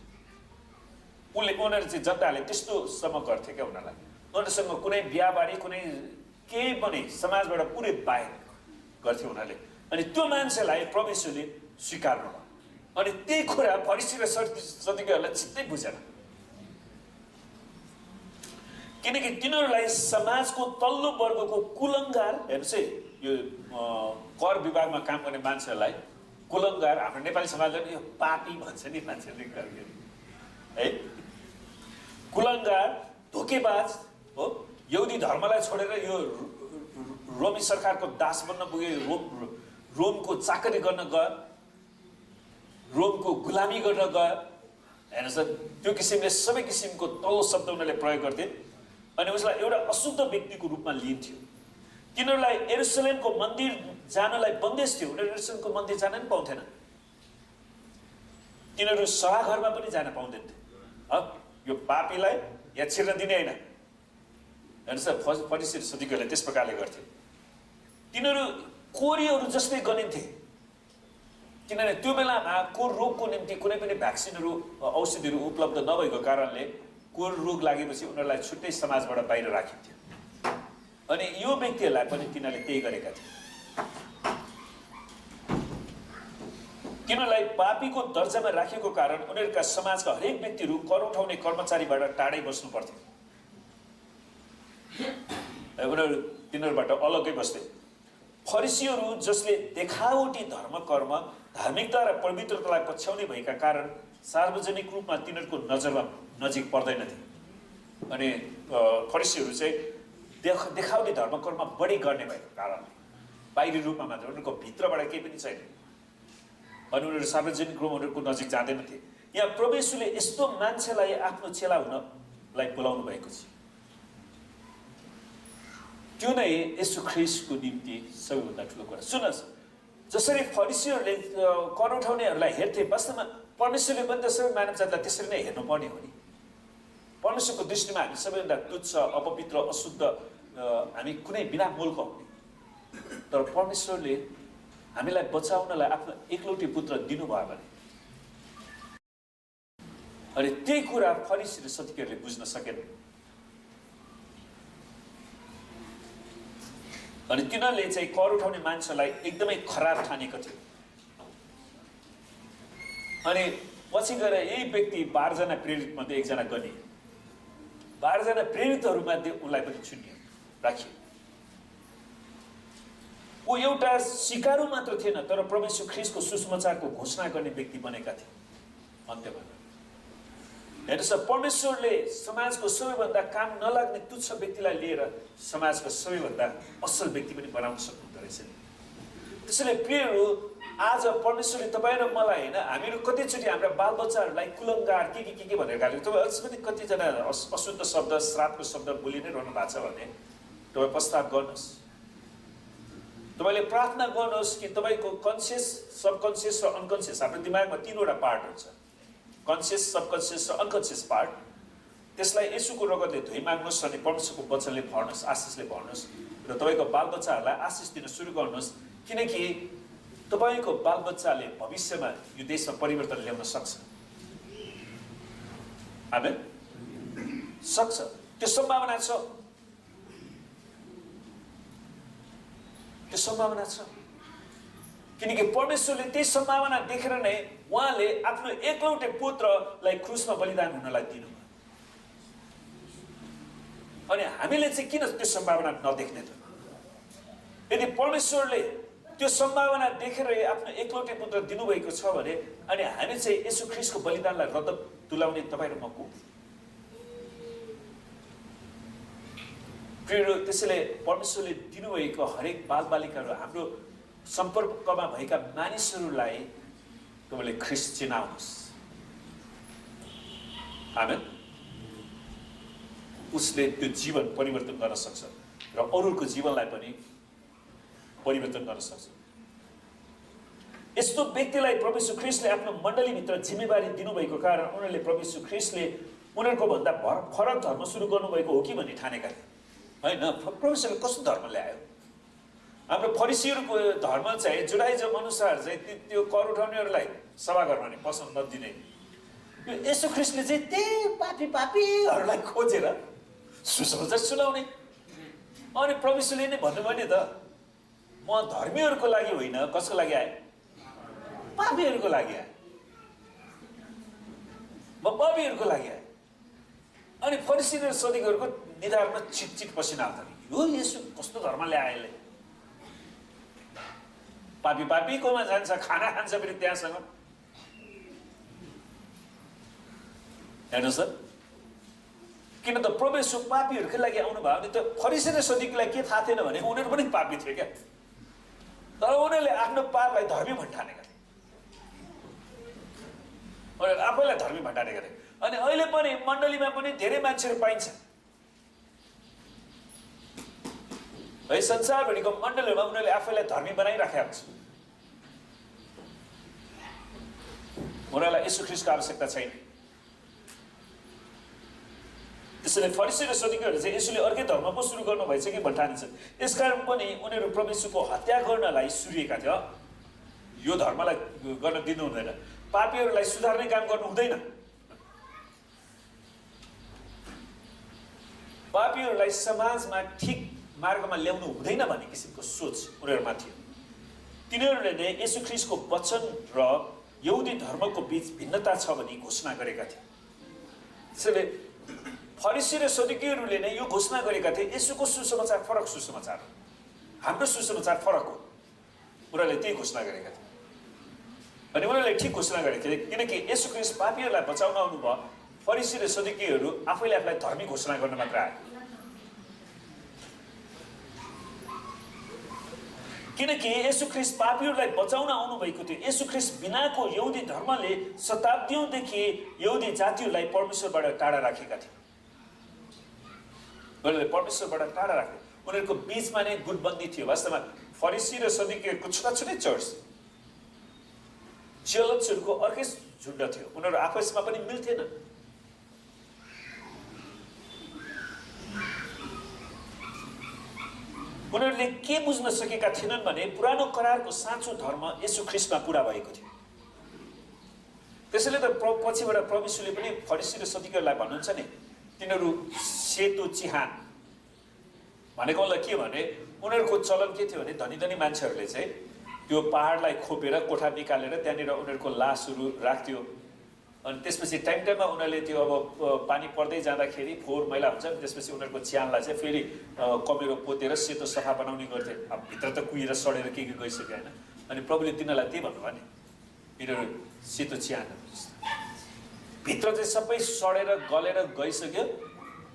Speaker 3: उनीहरू चाहिँ जनताले त्यस्तोसम्म गर्थे क्या उनीहरूलाई। उनीहरूसँग कुनै बिहाबारी कुनै केही पनि समाजबाट पुरै बाहिर गर्थे उनीहरूले। अनि त्यो मान्छेलाई प्रभु येशूले स्वीकार्नु भयो। अनि त्यही कुरा फरिसी र सदुकीहरूलाई चित्तै बुझेन, किनकि तिनीहरूलाई समाजको तल्लो वर्गको कुलङ्गार, हेर्नुहोस् है, यो कर विभागमा काम गर्ने मान्छेहरूलाई कुलङ्गार, हाम्रो नेपाली समाजले यो पापी भन्छ नि मान्छेले है, कुलङ्गार, धोकेबाज हो। यहुदी धर्मलाई छोडेर यो रोमी सरकारको दास बन्न पुगे, रोमको चाकरी गर्न गयो, रोमको गुलामी गर्न गयो। हेर्नुहोस्, त्यो किसिमले सबै किसिमको तल्लो शब्द उनीहरूले प्रयोग गर्थे। अनि उसलाई एउटा अशुद्ध व्यक्तिको रूपमा लिइन्थ्यो। तिनीहरूलाई यरुशलेमको मन्दिर जानलाई बन्देज थियो। उनीहरू यरुशलेमको मन्दिर जान पनि पाउँथेन। तिनीहरू सभाघरमा पनि जान पाउँदैनथे। यो पापीलाई यहाँ छिर्न दिने होइन। हेर्नुहोस्, फरिसी सदुकीहरूले त्यस प्रकारले गर्थे। तिनीहरू कोरीहरू जस्तै गनिन्थे, किनभने त्यो बेलामा कोर रोगको निम्ति कुनै पनि भ्याक्सिनहरू औषधिहरू उपलब्ध नभएको कारणले कोर रोग लागेपछि उनीहरूलाई छुट्टै समाजबाट बाहिर राखिन्थ्यो। अनि यो व्यक्तिहरूलाई पनि तिनीहरूले त्यही गरेका थिए। तिनीहरूलाई पापीको दर्जामा राखेको कारण उनीहरूका समाजका हरेक व्यक्तिहरू कर उठाउने कर्मचारीबाट टाढै बस्नु पर्थ्यो। उनीहरू तिनीहरूबाट अलग्गै बस्थे। फरिसीहरू जसले देखावटी धर्मकर्म, धार्मिकता र पवित्रतालाई पछ्याउने भएका कारण सार्वजनिक रूपमा तिनीहरूको नजरमा नजिक पर्दैनथे। अनि फरिसीहरू चाहिँ देखावटी धर्मकर्म बढी गर्ने भएको कारण बाहिरी रूपमा मात्र, उनीहरूको भित्रबाट केही पनि छैन। अनि उनीहरू सार्वजनिक रूपमा उनीहरूको नजिक जाँदैनथे। यहाँ प्रभु येशूले यस्तो मान्छेलाई आफ्नो चेला हुनलाई बोलाउनु भएको छ। त्यो नै येशू ख्रीष्टको निम्ति सबैभन्दा ठुलो कुरा। सुन्नुहोस्, जसरी फरिसीहरूले कर उठाउनेहरूलाई हेर्थे, वास्तवमा परमेश्वरले पनि त सबै मानव जातिलाई त्यसरी नै हेर्नुपर्ने हो नि। परमेश्वरको दृष्टिमा हामी सबैभन्दा तुच्छ, अपवित्र, अशुद्ध, हामी कुनै बिना मूलको हुने। तर परमेश्वरले हामीलाई बचाउनलाई आफ्नो एकलौटी पुत्र दिनुभयो भने, अनि त्यही कुरा फरिसी र सदुकीहरूले बुझ्न सकेन। अनि तिनीहरूले चाहिँ कर उठाउने मान्छेलाई एकदमै खराब ठानेको थियो। अनि पछि गएर यही व्यक्ति 12 जना प्रेरित मध्ये एकजना गनिए। 12 जना प्रेरितहरूमध्ये उनलाई पनि चुनियो, राखियो। ऊ एउटा सिकारु मात्र थिएन, तर प्रभु येशू ख्रीष्टको सुसमाचारको घोषणा गर्ने व्यक्ति बनेका थिए अन्त्यमा। हेर्नुहोस्, परमेश्वरले समाजको सबैभन्दा काम नलाग्ने तुच्छ व्यक्तिलाई लिएर समाजको सबैभन्दा असल व्यक्ति पनि बनाउन सक्नुहुँदो रहेछ। त्यसैले प्रियहरू, आज परमेश्वरले तपाईँ र मलाई होइन, हामीहरू कतिचोटि हाम्रा बालबच्चाहरूलाई कुलङ्गार के भनेर गाली, तपाईँ अझै कतिजना अशुद्ध शब्द, श्रापको शब्द बोलि नै रहनु भएको छ भने तपाईँ पश्चाताप गर्नुहोस्। तपाईँले प्रार्थना गर्नुहोस् कि तपाईँको कन्सियस, सबकन्सियस र अनकन्सियस, हाम्रो दिमागमा 3वटा पार्ट हुन्छ, कन्सियस, सबकन्सियस र अनकन्सियस पार्ट। त्यसलाई येशूको रगतले धोइ माग्नुहोस् अनि परमेश्वरको वचनले भर्नुहोस्, आशिषले भर्नुहोस् र तपाईँको बालबच्चाहरूलाई आशिष दिन सुरु गर्नुहोस्, किनकि तपाईँको बालबच्चाले भविष्यमा यो देशमा परिवर्तन ल्याउन सक्छ। आमेन, सक्छ, त्यो सम्भावना छ, त्यो सम्भावना छ। किनकि परमेश्वरले त्यही सम्भावना देखेर नै उहाँले आफ्नो एकलौटे पुत्रलाई क्रुसमा बलिदान हुनलाई दिनुभयो। अनि हामीले चाहिँ किन त्यो सम्भावना नदेख्ने त? यदि परमेश्वरले त्यो सम्भावना देखेर आफ्नो एकलौटे पुत्र दिनुभएको छ भने अनि हामी चाहिँ येशू ख्रीष्टको बलिदानलाई रद्द तुल्याउने तपाईँ र म को? प्रिय, त्यसैले परमेश्वरले दिनुभएको हरेक बालबालिकाहरू, हाम्रो सम्पर्कमा भएका मानिसहरूलाई तपाईँले ख्रीष्ट चिनाउनुहोस्। आमेन। उसले त्यो जीवन परिवर्तन गर्न सक्छ र अरूको जीवनलाई पनि परिवर्तन गर्न सक्छ। यस्तो व्यक्तिलाई प्रभु यीशु ख्रीष्टले आफ्नो मण्डलीभित्र जिम्मेवारी दिनुभएको कारण उनीहरूले प्रभु यीशु ख्रीष्टले उनीहरूको भन्दा फरक धर्म सुरु गर्नुभएको हो कि भन्ने ठानेका थिए होइन। परमेश्वरले कस्तो धर्म ल्यायो? हाम्रो फरिसीहरूको धर्म चाहिँ जुडाइजम अनुसार चाहिँ त्यो कर उठाउनेहरूलाई सभा घरमा नि पसन्द नदिने। येशू ख्रीष्टले चाहिँ त्यही पापीहरूलाई खोजेर सुसमाचार सुनाउने। अनि परमेश्वरले नै भन्नुभयो नि त, म धर्मीहरूको लागि होइन, कसको लागि आए? पापीहरूको लागि आए। म पापीहरूको लागि आए। अनि फरिसी र सदुकीहरूको निधारमा चिटचिट पसिना आउँछ नि, यो येशू कस्तो धर्म ल्याए यसले? पापीकोमा जान्छ, खाना खान्छ फेरि त्यहाँसँग। हेर्नुहोस् त, किन त प्रभु येशू पापीहरूकै लागि आउनु भयो भने त फरिसी र सदुकीलाई के थाहा थिएन भने उनीहरू पनि पापी थियो क्या। तर उनीहरूले आफ्नो पापलाई धर्मी भन्ठानेका थिए, उनीहरू आफैलाई धर्मी भन्ठानेका थिए। अनि अहिले पनि मण्डलीमा पनि धेरै मान्छेहरू पाइन्छ है, संसारभरिको मण्डलीमा उनीहरूले आफैलाई धर्मी बनाइराखेका हुन्छ। उनीहरूलाई येशू ख्रीष्टको आवश्यकता छैन। त्यसैले फरिसी र सदुकीहरू चाहिँ येशूले अर्कै धर्म पो सुरु गर्नु भएछ कि भन्ठानिन्छ। यसकारण पनि उनीहरू प्रभु येशूको हत्या गर्नलाई सुरिएका थियो। यो धर्मलाई गर्न दिनु हुँदैन, पापीहरूलाई सुधार्ने काम गर्नु हुँदैन, पापीहरूलाई समाजमा ठिक मार्गमा ल्याउनु हुँदैन भन्ने किसिमको सोच उनीहरूमा थियो। तिनीहरूले नै येशू ख्रीष्टको वचन र यहुदी धर्मको बीच भिन्नता छ भनी घोषणा गरेका थिए। त्यसैले फरिसी र सदुकीहरूले नै यो घोषणा गरेका थिए, येशूको सुसमाचार फरक सुसमाचार हो, हाम्रो सुसमाचार फरक हो। उनीहरूले त्यही घोषणा गरेका थिए। अनि उनीहरूले ठिक घोषणा गरेका थिए, किनकि येशू ख्रीष्ट पापीहरूलाई बचाउन आउनुभयो। फरिसी र सदुकीहरू आफैले आफूलाई धर्मी घोषणा गर्न मात्र आए। किनकि येशू ख्रीष्ट पापीहरूलाई बचाउन आउनुभएको थियो। येशू ख्रीष्ट बिनाको यहुदी धर्मले शताब्दीदेखि यहुदी जातिहरूलाई परमेश्वरबाट टाढा राखेका थिए। उनीहरूले परमेश्वरबाट टाढा राखे। उनीहरूको बीचमा नै गुटबन्दी थियो। वास्तवमा फरिसी र सदुकीहरूको छुट्टै चर्च, चेलोत्सहरूको अर्कै झुन्ड थियो। उनीहरू आपसमा पनि मिल्थेन। उनीहरूले के बुझ्न सकेका थिएनन् भने पुरानो करारको साँचो धर्म येशू ख्रीष्टमा पुरा भएको थियो। त्यसैले त पछिबाट परमेश्वरले पनि फरिसी र सदुकीहरूलाई भन्नुहुन्छ नि, तिनीहरू सेतो चिहान भनेको मतलब के भने उनीहरूको चलन के थियो भने धनी धनी मान्छेहरूले चाहिँ त्यो पहाडलाई खोपेर कोठा निकालेर त्यहाँनिर उनीहरूको लासहरू राख्थ्यो। अनि त्यसपछि टाइम टाइममा उनीहरूले त्यो अब पानी पर्दै जाँदाखेरि फोहोर मैला हुन्छ, त्यसपछि उनीहरूको च्यानलाई चाहिँ फेरि कमेरो पोतेर सेतो सफा बनाउने गर्थे। अब भित्र त कुहिएर सडेर के गइसक्यो होइन। अनि प्रभुले तिनीहरूलाई त्यही भन्नुभयो नि, यिनीहरू सेतो च्यान, भित्र चाहिँ सबै सडेर गलेर गइसक्यो,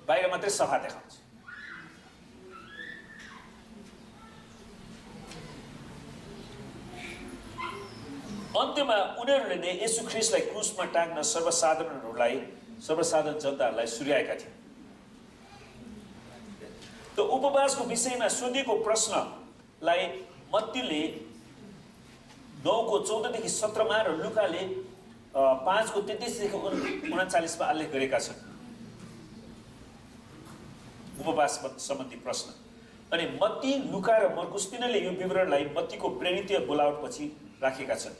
Speaker 3: बाहिर मात्रै सफा देखाउँछ। अन्त्यमा उनीहरूले नै येशू ख्रीष्टलाई क्रुसमा टाँग्न सर्वसाधारण जनताहरूलाई सुर्याएका थिए। त उपवासको विषयमा सोधिएको प्रश्नलाई मत्तीले 9:14देखि 17मा र लुकाले 5:33देखि 39मा उल्लेख गरेका छन्। उपवास सम्बन्धी प्रश्न। अनि मत्ती, लुका र मर्कुस तिनीहरूले यो विवरणलाई मत्तीको प्रेरितीय बोलावटपछि राखेका छन्।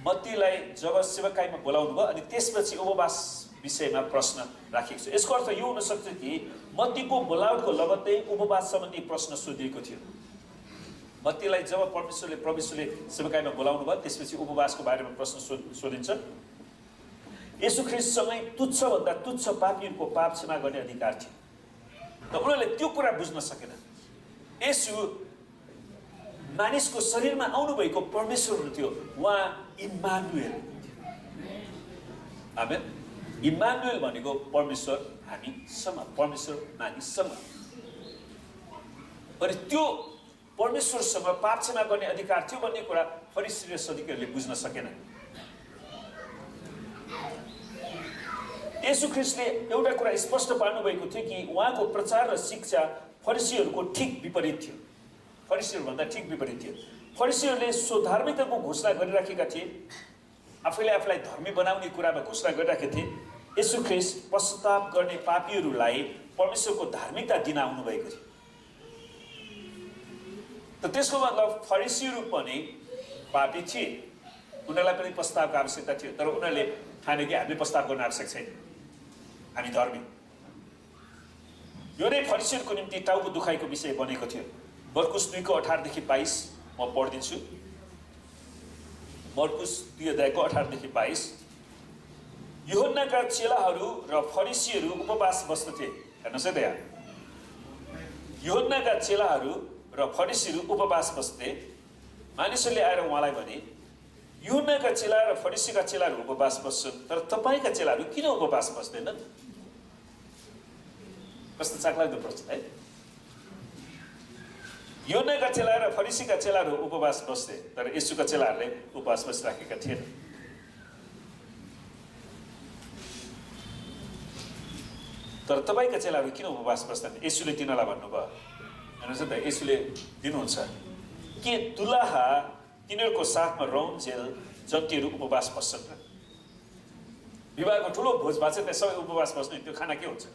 Speaker 3: मत्तीलाई जब सेवकाईमा बोलाउनु भयो अनि त्यसपछि उपवास विषयमा प्रश्न राखेको छ। यसको अर्थ यो हुन सक्छ कि मत्तीको बोलावटको लगत्तै उपवास सम्बन्धी प्रश्न सोधिएको थियो। मत्तीलाई जब परमेश्वरले सेवकाईमा बोलाउनु भयो त्यसपछि उपवासको बारेमा प्रश्न सोधिन्छ। येशू ख्रीष्टसँगै तुच्छभन्दा तुच्छ पापीहरूको पाप क्षमा गर्ने अधिकार थियो र उनीहरूले त्यो कुरा बुझ्न सकेन। येशू मानिसको शरीरमा आउनुभएको परमेश्वर हुनुहुन्थ्यो, उहाँ इम्मानुएल। आमेन। इम्मानुएल भनेको परमेश्वर हामीसँग, परमेश्वर मानिससँग। अनि त्यो परमेश्वरसँग पाप क्षमा गर्ने अधिकार थियो भन्ने कुरा फरिसी र सदुकीहरूले बुझ्न सकेन। येशू ख्रीष्टले एउटा कुरा स्पष्ट पार्नु भएको थियो कि उहाँको प्रचार र शिक्षा फरिसीहरूको ठिक विपरीत थियो। फरिसीहरूभन्दा ठिक विपरीत थियो। फरिसीहरूले स्वधार्मिकताको घोषणा गरिराखेका थिए, आफूलाई धर्मी बनाउने कुरामा घोषणा गरिराखेका थिए। येशू ख्रीष्ट पश्चाताप गर्ने पापीहरूलाई परमेश्वरको धार्मिकता दिन आउनुभएको थियो। त त्यसको मतलब फरिसीहरू पनि पापी थिए, उनीहरूलाई पनि पश्चातापको आवश्यकता थियो, तर उनीहरूले ठाने कि हामीले पश्चाताप गर्न आवश्यक छैन, हामी धर्मी। यो नै फरिसीहरूको निम्ति टाउको दुखाइको विषय बनेको थियो। मर्कुस 2:18 देखि 22 म पढिदिन्छु। मर्कुस 2:18 देखि 22। यूहन्नाका चेलाहरू र फरिसीहरू उपवास बस्दथे। हेर्नुहोस् है त यहाँ, यूहन्नाका चेलाहरू र फरिसीहरू उपवास बस्थे। मानिसहरूले आएर उहाँलाई भने, यूहन्नाका चेला र फरिसीका चेलाहरू उपवास बस्छन्, तर तपाईँका चेलाहरू किन उपवास बस्दैनन्? कस्तो चाखलाग्दो प्रश्न है। यूहन्नाका चेला र फरिसीका चेलाहरू उपवास बस्थे, तर येशूका चेलाहरूले उपवास बसिराखेका थिएन। तर तपाईँका चेलाहरू किन उपवास बस्दैन? येशूले तिनीहरूलाई भन्नुभयो। हेर्नुहोस् त, येशूले दिनुहुन्छ के दुलाहा तिनीहरूको साथमा रौन्जेल जन्तीहरू उपवास बस्छन् र? विवाहको ठुलो भोज भएको छ, त्यहाँ सबै उपवास बस्ने, त्यो खाना के हुन्छ?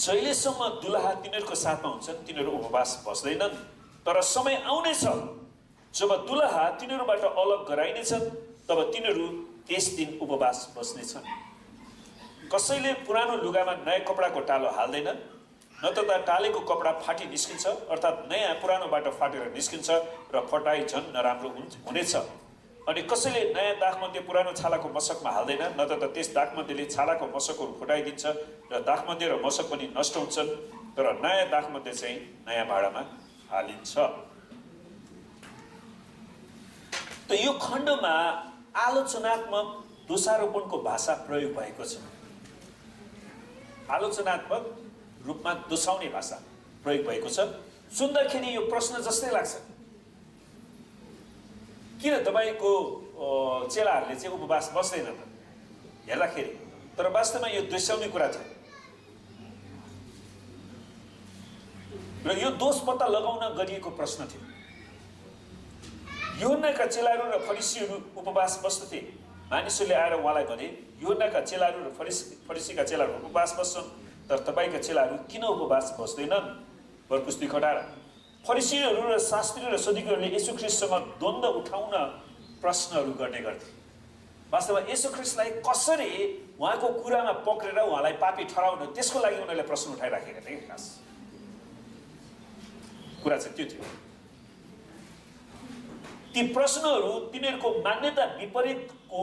Speaker 3: जहिलेसम्म दुलाहा तिनीहरूको साथमा हुन्छन् तिनीहरू उपवास बस्दैनन्, तर समय आउनेछ जब दुलाहा तिनीहरूबाट अलग गराइनेछन्, तब तिनीहरू त्यस दिन उपवास बस्नेछन्। कसैले पुरानो लुगामा नयाँ कपडाको टालो हाल्दैन, न त टालेको कपडा फाटी निस्किन्छ, अर्थात् नयाँ पुरानोबाट फाटेर निस्किन्छ र फटाइ झन् नराम्रो हुनेछ। अनि कसैले नयाँ दाखमध्ये पुरानो छालाको मशकमा हाल्दैन, न त त्यस दाखमध्येले छालाको मशकहरू फुटाइदिन्छ र दाखमध्ये र मशक पनि नष्ट हुन्छन्, तर नयाँ दाखमध्ये चाहिँ नयाँ भाँडामा हालिन्छ। त यो खण्डमा आलोचनात्मक दोषारोपणको भाषा प्रयोग भएको छ। आलोचनात्मक रूपमा दोषाउने भाषा प्रयोग भएको छ। सुन्दाखेरि यो प्रश्न जस्तै लाग्छ, किन तपाईँको चेलाहरूले चाहिँ उपवास बस्दैन त हेर्दाखेरि? तर वास्तवमा यो दोस्याउने कुरा थियो र यो दोष पत्ता लगाउन गरिएको प्रश्न थियो। यूहन्नाका चेलाहरू र फरिसीहरू उपवास बस्दथे। मानिसहरूले आएर उहाँलाई भने, यूहन्नाका चेलाहरू र फरिसीका चेलाहरू उपवास बस्छन्, तर तपाईँका चेलाहरू किन उपवास बस्दैनन्? मर्कुस 2:18। फरिसीहरू र शास्त्री र सदुकीहरूले येशू ख्रीष्टसँग द्वन्द्व उठाउन प्रश्नहरू गर्ने गर्थे। वास्तवमा येशू ख्रीष्टलाई कसरी उहाँको कुरामा पक्रेर उहाँलाई पापी ठहराउन, त्यसको लागि उनीहरूले प्रश्न उठाइराखेका थिए। खास कुरा चाहिँ त्यो थियो। ती प्रश्नहरू तिनीहरूको मान्यता विपरीतको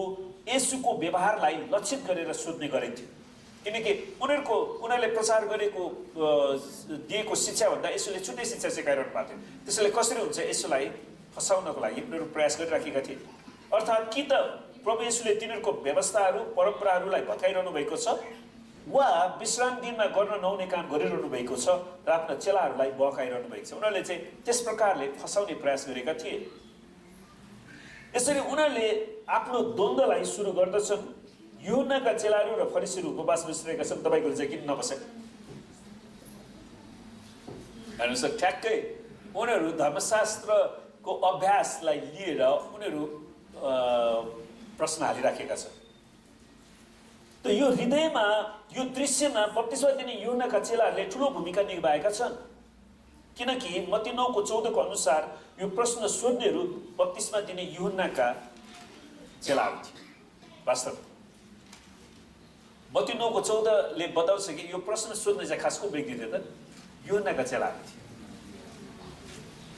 Speaker 3: येशूको व्यवहारलाई लक्षित गरेर सोध्ने गरिन्थ्यो, किनकि उनीहरूले प्रचार गरेको दिएको शिक्षाभन्दा येशूले छुट्टै शिक्षा सिकाइरहनु भएको थियो। त्यसैले कसरी हुन्छ येशूलाई फसाउनको लागि उनीहरू प्रयास गरिराखेका थिए। अर्थात् कि त प्रभु येशूले तिनीहरूको व्यवस्थाहरू परम्पराहरूलाई भत्काइरहनु भएको छ, वा विश्राम दिनमा गर्न नहुने काम गरिरहनु भएको छ र आफ्ना चेलाहरूलाई बहकाइरहनु भएको छ। उनीहरूले चाहिँ त्यस प्रकारले फसाउने प्रयास गरेका थिए। यसरी उनीहरूले आफ्नो द्वन्द्वलाई सुरु गर्दछन्। यूहन्नाका चेलाहरू र फरिसीहरू उपवास बसिरहेका छन्, तपाईँको चाहिँ किन नबसे? हेर्नुहोस्, ठ्याक्कै उनीहरू धर्मशास्त्रको अभ्यासलाई लिएर उनीहरू प्रश्न हालिराखेका छन्। त यो हृदयमा, यो दृश्यमा बप्तिस्मा दिने यूहन्नाका चेलाहरूले ठुलो भूमिका निभाएका छन्, किनकि मत्ती 9:14 अनुसार यो प्रश्न सोध्नेहरू बप्तिस्मा दिने यूहन्नाका चेलाहरू थिए। वास्तव मत्ती 9:14 बताउँछ कि यो प्रश्न सोध्ने चाहिँ खास को व्यक्ति थियो त? यूहन्नाका चेलाहरू थिए।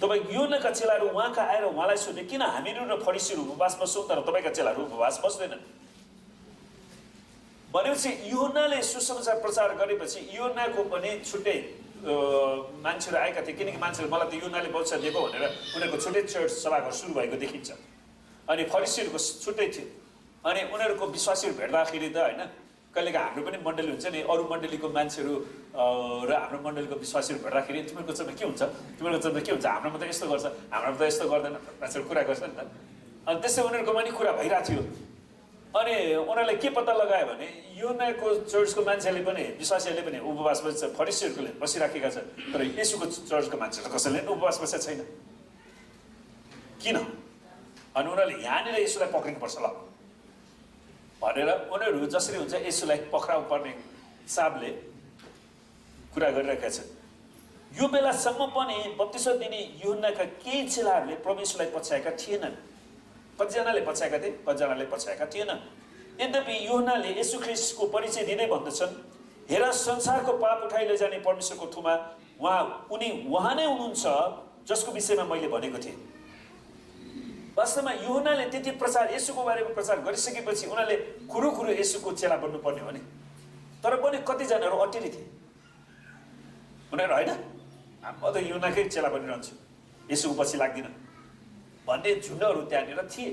Speaker 3: तपाईँ यूहन्नाका चेलाहरू उहाँका आएर उहाँलाई सोध्ने, किन हामीहरू र फरिसीहरू उपवास बस्छौँ तर तपाईँका चेलाहरू उपवास बस्दैनन्? भनेपछि यूहन्नाले सुसमाचार प्रचार गरेपछि यूहन्नाको पनि छुट्टै मान्छेहरू आएका थिए, किनकि मान्छेहरू मलाई त यूहन्नाले बच्चा दिएको भनेर उनीहरूको छुट्टै चर्च सभाघर सुरु भएको देखिन्छ। अनि फरिसीहरूको छुट्टै थियो। अनि उनीहरूको विश्वासीहरू भेट्दाखेरि त होइन, कहिलेका हाम्रो पनि मण्डली हुन्छ नि, अरू मण्डलीको मान्छेहरू र हाम्रो मण्डलीको विश्वासीहरू भेट्दाखेरि तिमीहरूको चर्चमा के हुन्छ, तिमीहरूको चर्चमा के हुन्छ, हाम्रोमा त यस्तो गर्छ, हाम्रोमा त यस्तो गर्दैन, मान्छेहरू कुरा गर्छ नि त। अनि त्यसै उनीहरूकोमा नि कुरा भइरहेको थियो। अनि उनीहरूले के पत्ता लगायो भने यूहन्नाको चर्चको मान्छेले पनि विश्वासीहरूले पनि उपवास बस्छ, फरिसीहरूले बसिराखेका छन्, तर येशूको चर्चको मान्छेहरू कसैले पनि उपवास बसेको छैन। किन? अनि उनीहरूले यहाँनिर येशूलाई पक्रिनुपर्छ ल भनेर उनीहरू जसरी हुन्छ येशूलाई पक्राउ पर्ने हिसाबले कुरा गरिरहेका छन्। यो बेलासम्म पनि बप्तिस्मा दिने यूहन्नाका केही चेलाहरूले प्रभु येशूलाई पछ्याएका थिएनन्। कतिजनाले पछ्याएका थिए, कतिजनाले पछ्याएका थिएनन्। यद्यपि यूहन्नाले येशू ख्रीष्टको परिचय दिँदै भन्दछन्, हेर संसारको पाप उठाइ लैजाने परमेश्वरको थुमा उहाँ नै हुनुहुन्छ जसको विषयमा मैले भनेको थिएँ। वास्तवमा यूहन्नाले त्यति प्रचार येशूको बारेमा प्रचार गरिसकेपछि उनीहरूले खुरुखुरु येशूको चेला बन्नुपर्ने हो नि, तर पनि कतिजनाहरू अटेरी थिए। उनीहरू होइन म त यूहन्नाकै चेला बनिरहन्छु, येशूको पछि लाग्दिनँ भन्ने झुन्डहरू त्यहाँनिर थिए।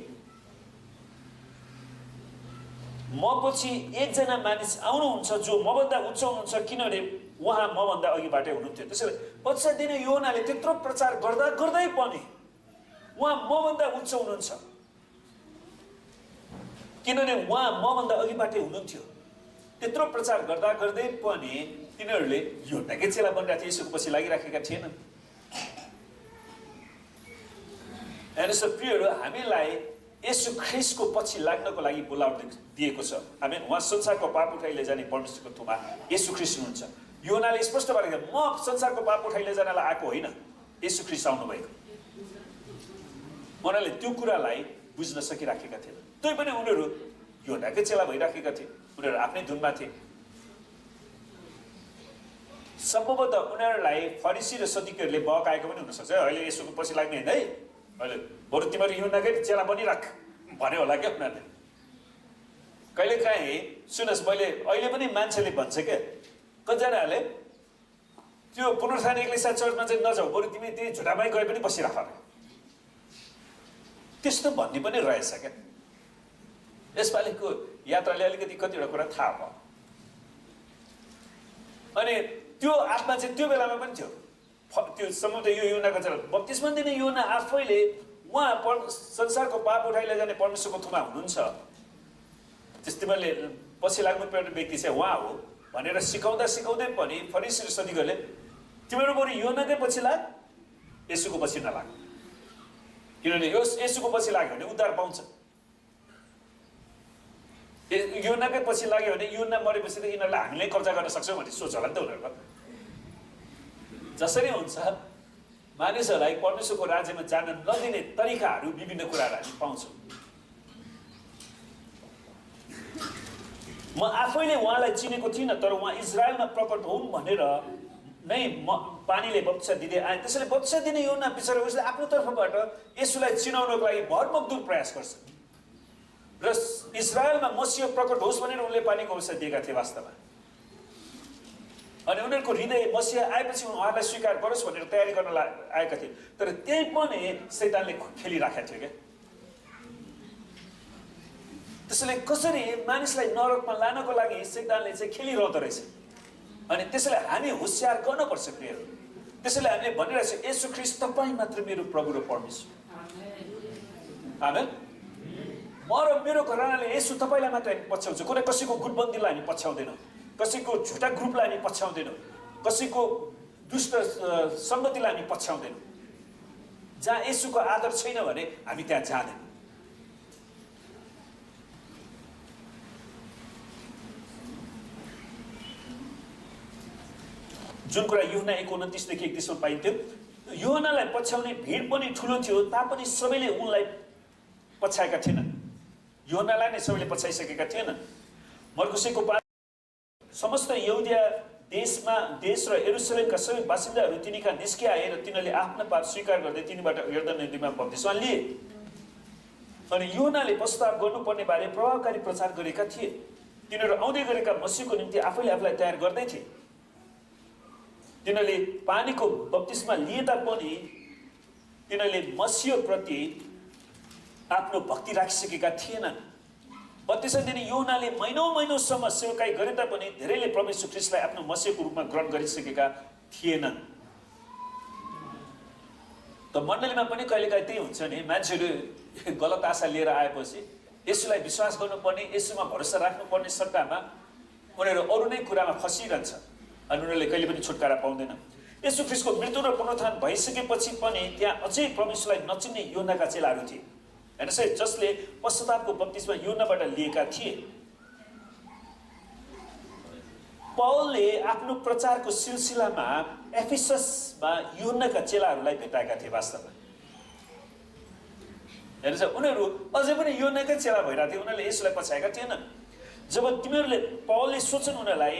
Speaker 3: म पछि एकजना मानिस आउनुहुन्छ जो मभन्दा उच्च हुनुहुन्छ, किनभने उहाँ मभन्दा अघिबाटै हुनुहुन्थ्यो। त्यसैले पश्चात दिने यूहन्नाले त्यत्रो प्रचार गर्दा गर्दै पनि उहाँ मभन्दा उच्च हुनुहुन्छ, किनभने उहाँ मभन्दा अघिबाटै हुनुहुन्थ्यो। त्यत्रो प्रचार गर्दा गर्दै पनि तिनीहरूले यूहन्नाकै चेला बनिरहेको थिए, यसोको पछि लागिराखेका थिएनन्। हेर्नुहोस् प्रियहरू, हामीलाई येशू ख्रीष्टको पछि लाग्नको लागि बोलावट दिएको छ। हामी उहाँ संसारको पाप उठाइ लैजाने परमेश्वरको थुमा येशू ख्रीष्ट हुनुहुन्छ। यूहन्नाले स्पष्ट गरेको छ, म संसारको पाप उठाइ लैजानलाई आएको होइन, येशू ख्रीष्ट आउनुभएको। उनीहरूले त्यो कुरालाई बुझ्न सकिराखेका थिएन। तै पनि उनीहरू यूहन्नाकै चेला भइराखेका थिए, उनीहरू आफ्नै धुनमा थिए। सम्भवतः उनीहरूलाई फरिसी र सदुकीहरूले बहकाएको पनि हुनसक्छ, अहिले येशूको पछि लाग्ने होइन है, अहिले बरु तिमीहरू यूहन्नाकै चेला बनिराख भन्यो होला क्या उनीहरूले। कहिलेकाहीँ सुन्नुहोस्, मैले अहिले पनि मान्छेले भन्छ क्या, कतिजनाहरूले त्यो पुनरुत्थान एक्लेसिया चर्चमा चाहिँ नजाऊ, बरु तिमी त्यही झुटामै गए पनि बसिराख अरे, त्यस्तो भन्ने पनि रहेछ क्या। यसपालिको यात्राले अलिकति कतिवटा कुरा थाहा भयो। अनि त्यो आत्मा चाहिँ त्यो बेलामा पनि थियो। त्यो सम्भवतः यो यूहन्नाको चेला बप्तिस्मा दिने यूहन्ना आफैले उहाँ संसारको पाप उठाइ लैजाने परमेश्वरको थुमा हुनुहुन्छ, त्यस तिमीहरूले पछि लाग्नुपर्ने व्यक्ति चाहिँ उहाँ हो भनेर सिकाउँदा सिकाउँदै पनि फरिसी र सदुकीहरूले तिमीहरू बरु यूहन्नाकै पछि लाग, येशूको पछि नलाग, किनभने येशूको पछि लाग्यो भने उद्धार पाउँछ। यूहन्नाकै पछि लाग्यो भने यूहन्ना मरेपछि त यिनीहरूलाई हामीले कब्जा गर्न सक्छौँ भन्ने सोच होला नि त उनीहरूको। जसरी हुन्छ मानिसहरूलाई परमेश्वरको राज्यमा जान नदिने तरिकाहरू विभिन्न कुराहरू हामी पाउँछौँ। म आफैले उहाँलाई चिनेको थिइनँ, तर उहाँ इजरायलमा प्रकट हुन् भनेर नै पानीले बप्तिस्मा दिँदै आए। त्यसैले बप्तिस्मा दिने यूहन्ना पछाडि उसले आफ्नो तर्फबाट येशूलाई चिनाउनको लागि भरमग्दुर प्रयास गर्छ र इजरायलमा मसीह प्रकट होस् भनेर उनले पानीको अवसर दिएका थिए वास्तवमा। अनि उनीहरूको हृदय मसीह आएपछि उहाँलाई स्वीकार गरोस् भनेर तयारी गर्न आएका थिए, तर त्यही पनि शैतानले खेलिराखेको थियो क्या। त्यसैले कसरी मानिसलाई नरकमा लानको लागि शैतानले चाहिँ खेलिरहँदो रहेछ। अनि त्यसैले हामी होसियार गर्नुपर्छ प्रियहरू। त्यसैले हामीले भनिरहेको छ, येशू ख्रीष्ट तपाईँ मात्र मेरो प्रभु र परमेश्वर। आमेन। म र मेरो घरानाले येशू तपाईँलाई मात्र हामी पछ्याउँछौँ, कुनै कसैको गुटबन्दीलाई हामी पछ्याउँदैनौँ, कसैको झुटा ग्रुपलाई हामी पछ्याउँदैनौँ, कसैको दुष्ट सङ्गतिलाई हामी पछ्याउँदैनौँ। जहाँ येशूको आदर छैन भने हामी त्यहाँ जाँदैनौँ। जुन कुरा यूहन्ना 1:29 देखि 31 पाइन्थ्यो, यूहन्नालाई पछ्याउने भिड पनि ठुलो थियो, तापनि सबैले उनलाई पछ्याएका थिएनन्। यूहन्नालाई नै सबैले पछ्याइसकेका थिएनन्। मर्कुसको समस्त यहुदिया देश र यरुशलेमका सबै बासिन्दाहरू तिनीका निस्किआए र तिनीहरूले आफ्नो पाप स्वीकार गर्दै तिनीबाट यर्दन नदीमा बप्तिस्मा लिए। अनि यूहन्नाले पश्चाताप गर्नुपर्ने बारे प्रभावकारी प्रचार गरेका थिए। तिनीहरू आउँदै गरेका मसीहको निम्ति आफैले आफूलाई तयार गर्दै थिए। तिनीहरूले पानीको बप्तिस्मा लिए तापनि तिनीहरूले मसीहप्रति आफ्नो भक्ति राखिसकेका थिएनन्। बत्तिस्मा दिने यूहन्नाले महिनौसम्म सेवकाई गरे तापनि धेरैले प्रभु यीशु ख्रीष्टलाई आफ्नो मसीहको रूपमा ग्रहण गरिसकेका थिएनन्। त मण्डलीमा पनि कहिलेकाहीँ त्यही हुन्छ नि, मान्छेहरू गलत आशा लिएर आएपछि यसुलाई विश्वास गर्नुपर्ने, यसुमा भरोसा राख्नुपर्ने सट्टामा उनीहरू अरू नै कुरामा फसिरहन्छ अनि उनीहरूले कहिले पनि छुटकारा पाउँदैन। यसु ख्रीष्टको मृत्यु र पुनरुत्थान भइसकेपछि पनि त्यहाँ अझै परमेश्वरलाई नचिन्ने यूहन्नाका चेलाहरू थिए, हेर्नुहोस् है, जसले पश्चातापको बप्तिस्मा यूहन्नाबाट लिएका थिए। पौलले आफ्नो प्रचारको सिलसिलामा एफिससमा यूहन्नाका चेलाहरूलाई भेटाएका थिए। वास्तवमा हेर्नुहोस्, उनीहरू अझै पनि यूहन्नाकै चेला भइरहेका थिए, उनीहरूले यसलाई पछ्याएका थिएनन्। जब तिमीहरूले पौलले सोच्छन् उनीहरूलाई,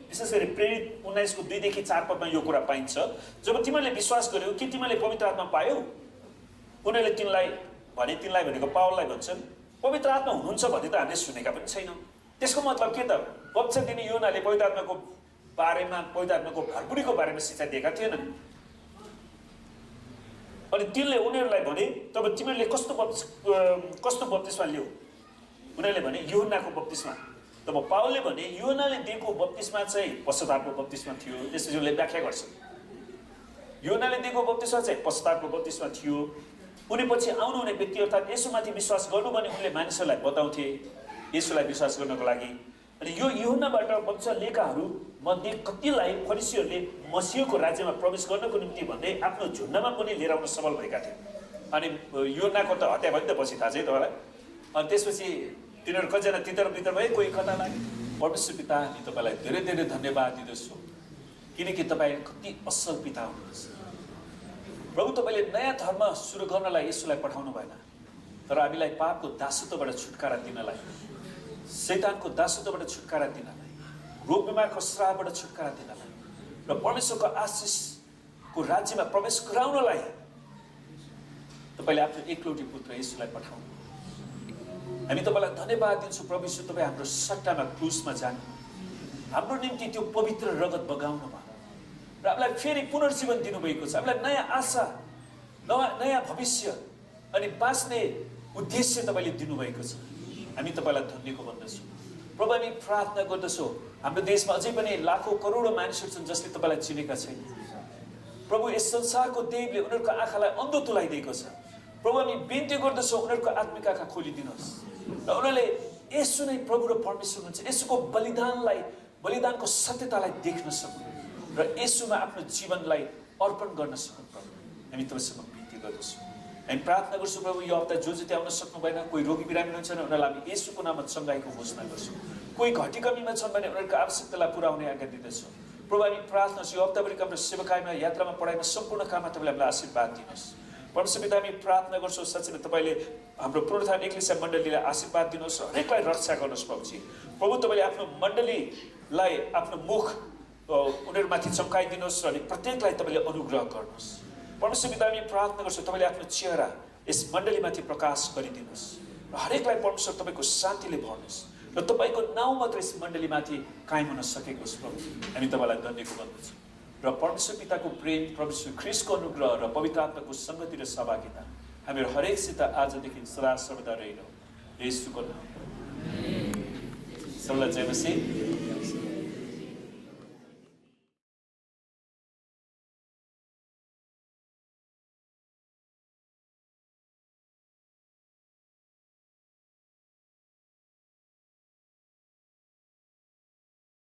Speaker 3: विशेष गरी प्रेरित 19:2-4 पदमा यो कुरा पाइन्छ, जब तिमीहरूले विश्वास गर्यौ कि तिमीहरूले पवित्र आत्मा पायौ, उनीहरूले तिनलाई भनेको पावललाई भन्छन्, पवित्र आत्मा हुनुहुन्छ भन्ने त हामीले सुनेका पनि छैनौँ। त्यसको मतलब के त? बप्तिस्मा दिने यूहन्नाले पवित्र आत्माको भरपुरीको बारेमा शिक्षा दिएका थिएनन्। अनि तिनले उनीहरूलाई भने, तब तिमीहरूले कस्तो बप्तिस्मा लियो? उनीहरूले भने यूहन्नाको बप्तिस्मा। तब पावलले भने यूहन्नाले दिएको बप्तिस्मा चाहिँ पश्चातापको बप्तिस्मा थियो। त्यसपछि उनले व्याख्या गर्छ, यूहन्नाले दिएको बप्तिस्मा चाहिँ पश्चातापको बप्तिस्मा थियो। उनी पछि आउनुहुने व्यक्ति अर्थात् यसुमाथि विश्वास गर्नु भने उनले मानिसहरूलाई बताउँथे यसुलाई विश्वास गर्नको लागि। अनि यो यूहन्नाबाट बप्तिस्मा लिएकाहरू मध्ये कतिलाई फरिसीहरूले मसीहको राज्यमा प्रवेश गर्नको निम्ति भन्दै आफ्नो झुन्डमा पनि लिएर आउन सफल भएका थिए। अनि यूहन्नाको त हत्या भयो नि त पछि, थाहा छ है तपाईँलाई। अनि त्यसपछि तिनीहरू कतिजना तितर भए, कोही कता लागे। परमेश्वर पिता, हामी तपाईँलाई धेरै धेरै धन्यवाद दिँदछु किनकि तपाईँ कति असल पिता हुनुहुन्छ। प्रभु, तपाईँले नयाँ धर्म सुरु गर्नलाई यसुलाई पठाउनु भएन, तर हामीलाई पापको दासत्वबाट छुटकारा दिनलाई, शैतानको दासत्वबाट छुटकारा दिनलाई, रोग बिमारको श्रापबाट छुटकारा दिनलाई र परमेश्वरको आशिषको राज्यमा प्रवेश गराउनलाई तपाईँले आफ्नो एकलौटी पुत्र यसुलाई पठाउनु। हामी तपाईँलाई धन्यवाद दिन्छौँ प्रभु यीशु, तपाईँ हाम्रो सट्टामा क्रुसमा जानु, हाम्रो निम्ति त्यो पवित्र रगत बगाउनु भयो र हामीलाई फेरि पुनर्जीवन दिनुभएको छ। हामीलाई नयाँ आशा, नयाँ भविष्य अनि बाँच्ने उद्देश्य तपाईँले दिनुभएको छ। हामी तपाईँलाई धन्यको भन्दछौँ। प्रभु, हामी प्रार्थना गर्दछौँ, हाम्रो देशमा अझै पनि लाखौँ करोडौँ मानिसहरू छन् जसले तपाईँलाई चिनेका छैन। प्रभु, यस संसारको देवले उनीहरूको आँखालाई अन्धो तुलाइदिएको छ। प्रभु, हामी बिन्ती गर्दछौँ, उनीहरूको आत्मिक आँखा खोलिदिनुहोस् र उनीहरूले यसु नै प्रभु र परमेश्वर हुनुहुन्छ, यसुको बलिदानको सत्यतालाई देख्न सक्नु र यसुमा आफ्नो जीवनलाई अर्पण गर्न सक्नु। प्रभु, हामी तपाईँसँग बिन्ती गर्दछौँ। हामी प्रार्थना गर्छौँ प्रभु, यो हप्ता जो जति आउन सक्नु भएन, कोही रोगी बिरामी हुनुहुन्छ भने उनीहरूलाई हामी यसुको नाममा चङ्गाइको घोषणा गर्छौँ। कोही घटी कमीमा छन् भने उनीहरूको आवश्यकतालाई पुर्याउने आज्ञा दिँदछौँ। प्रभु, हामी प्रार्थना गर्छौँ, यो हप्ताभरिको हाम्रो सेवाकाईमा, यात्रामा, पढाइमा, सम्पूर्ण काममा तपाईँले हामीलाई आशीर्वाद दिनुहोस्। परमेश्वर पिता, हामी प्रार्थना गर्छौँ साँच्चै नै तपाईँले हाम्रो पुनरुत्थान एक्लेसिया मण्डलीलाई आशीर्वाद दिनुहोस् र हरेकलाई रक्षा गर्नुहोस्। प्रभुजी, प्रभु तपाईँले आफ्नो मण्डलीलाई आफ्नो मुख उनीहरूमाथि चम्काइदिनुहोस् र प्रत्येकलाई तपाईँले अनुग्रह गर्नुहोस्। परमेश्वर पिता, हामी प्रार्थना गर्छौँ तपाईँले आफ्नो चेहरा यस मण्डलीमाथि प्रकाश गरिदिनुहोस् र हरेकलाई परमेश्वर तपाईँको शान्तिले भर्नुहोस् र तपाईँको नाउँ मात्र यस मण्डलीमाथि कायम हुन सकेको होस्। प्रभु, हामी तपाईँलाई धन्यको भन्दछौँ र परमेश्वर पिताको प्रेम, परमेश्वर ख्रीष्टको अनुग्रह र पवित्र आत्माको संगति र सहभागिता हामीहरू हरेकसित आजदेखि सदा सर्वदा रहिरहँ। येशूको नाम। सबैलाई जय मसीह।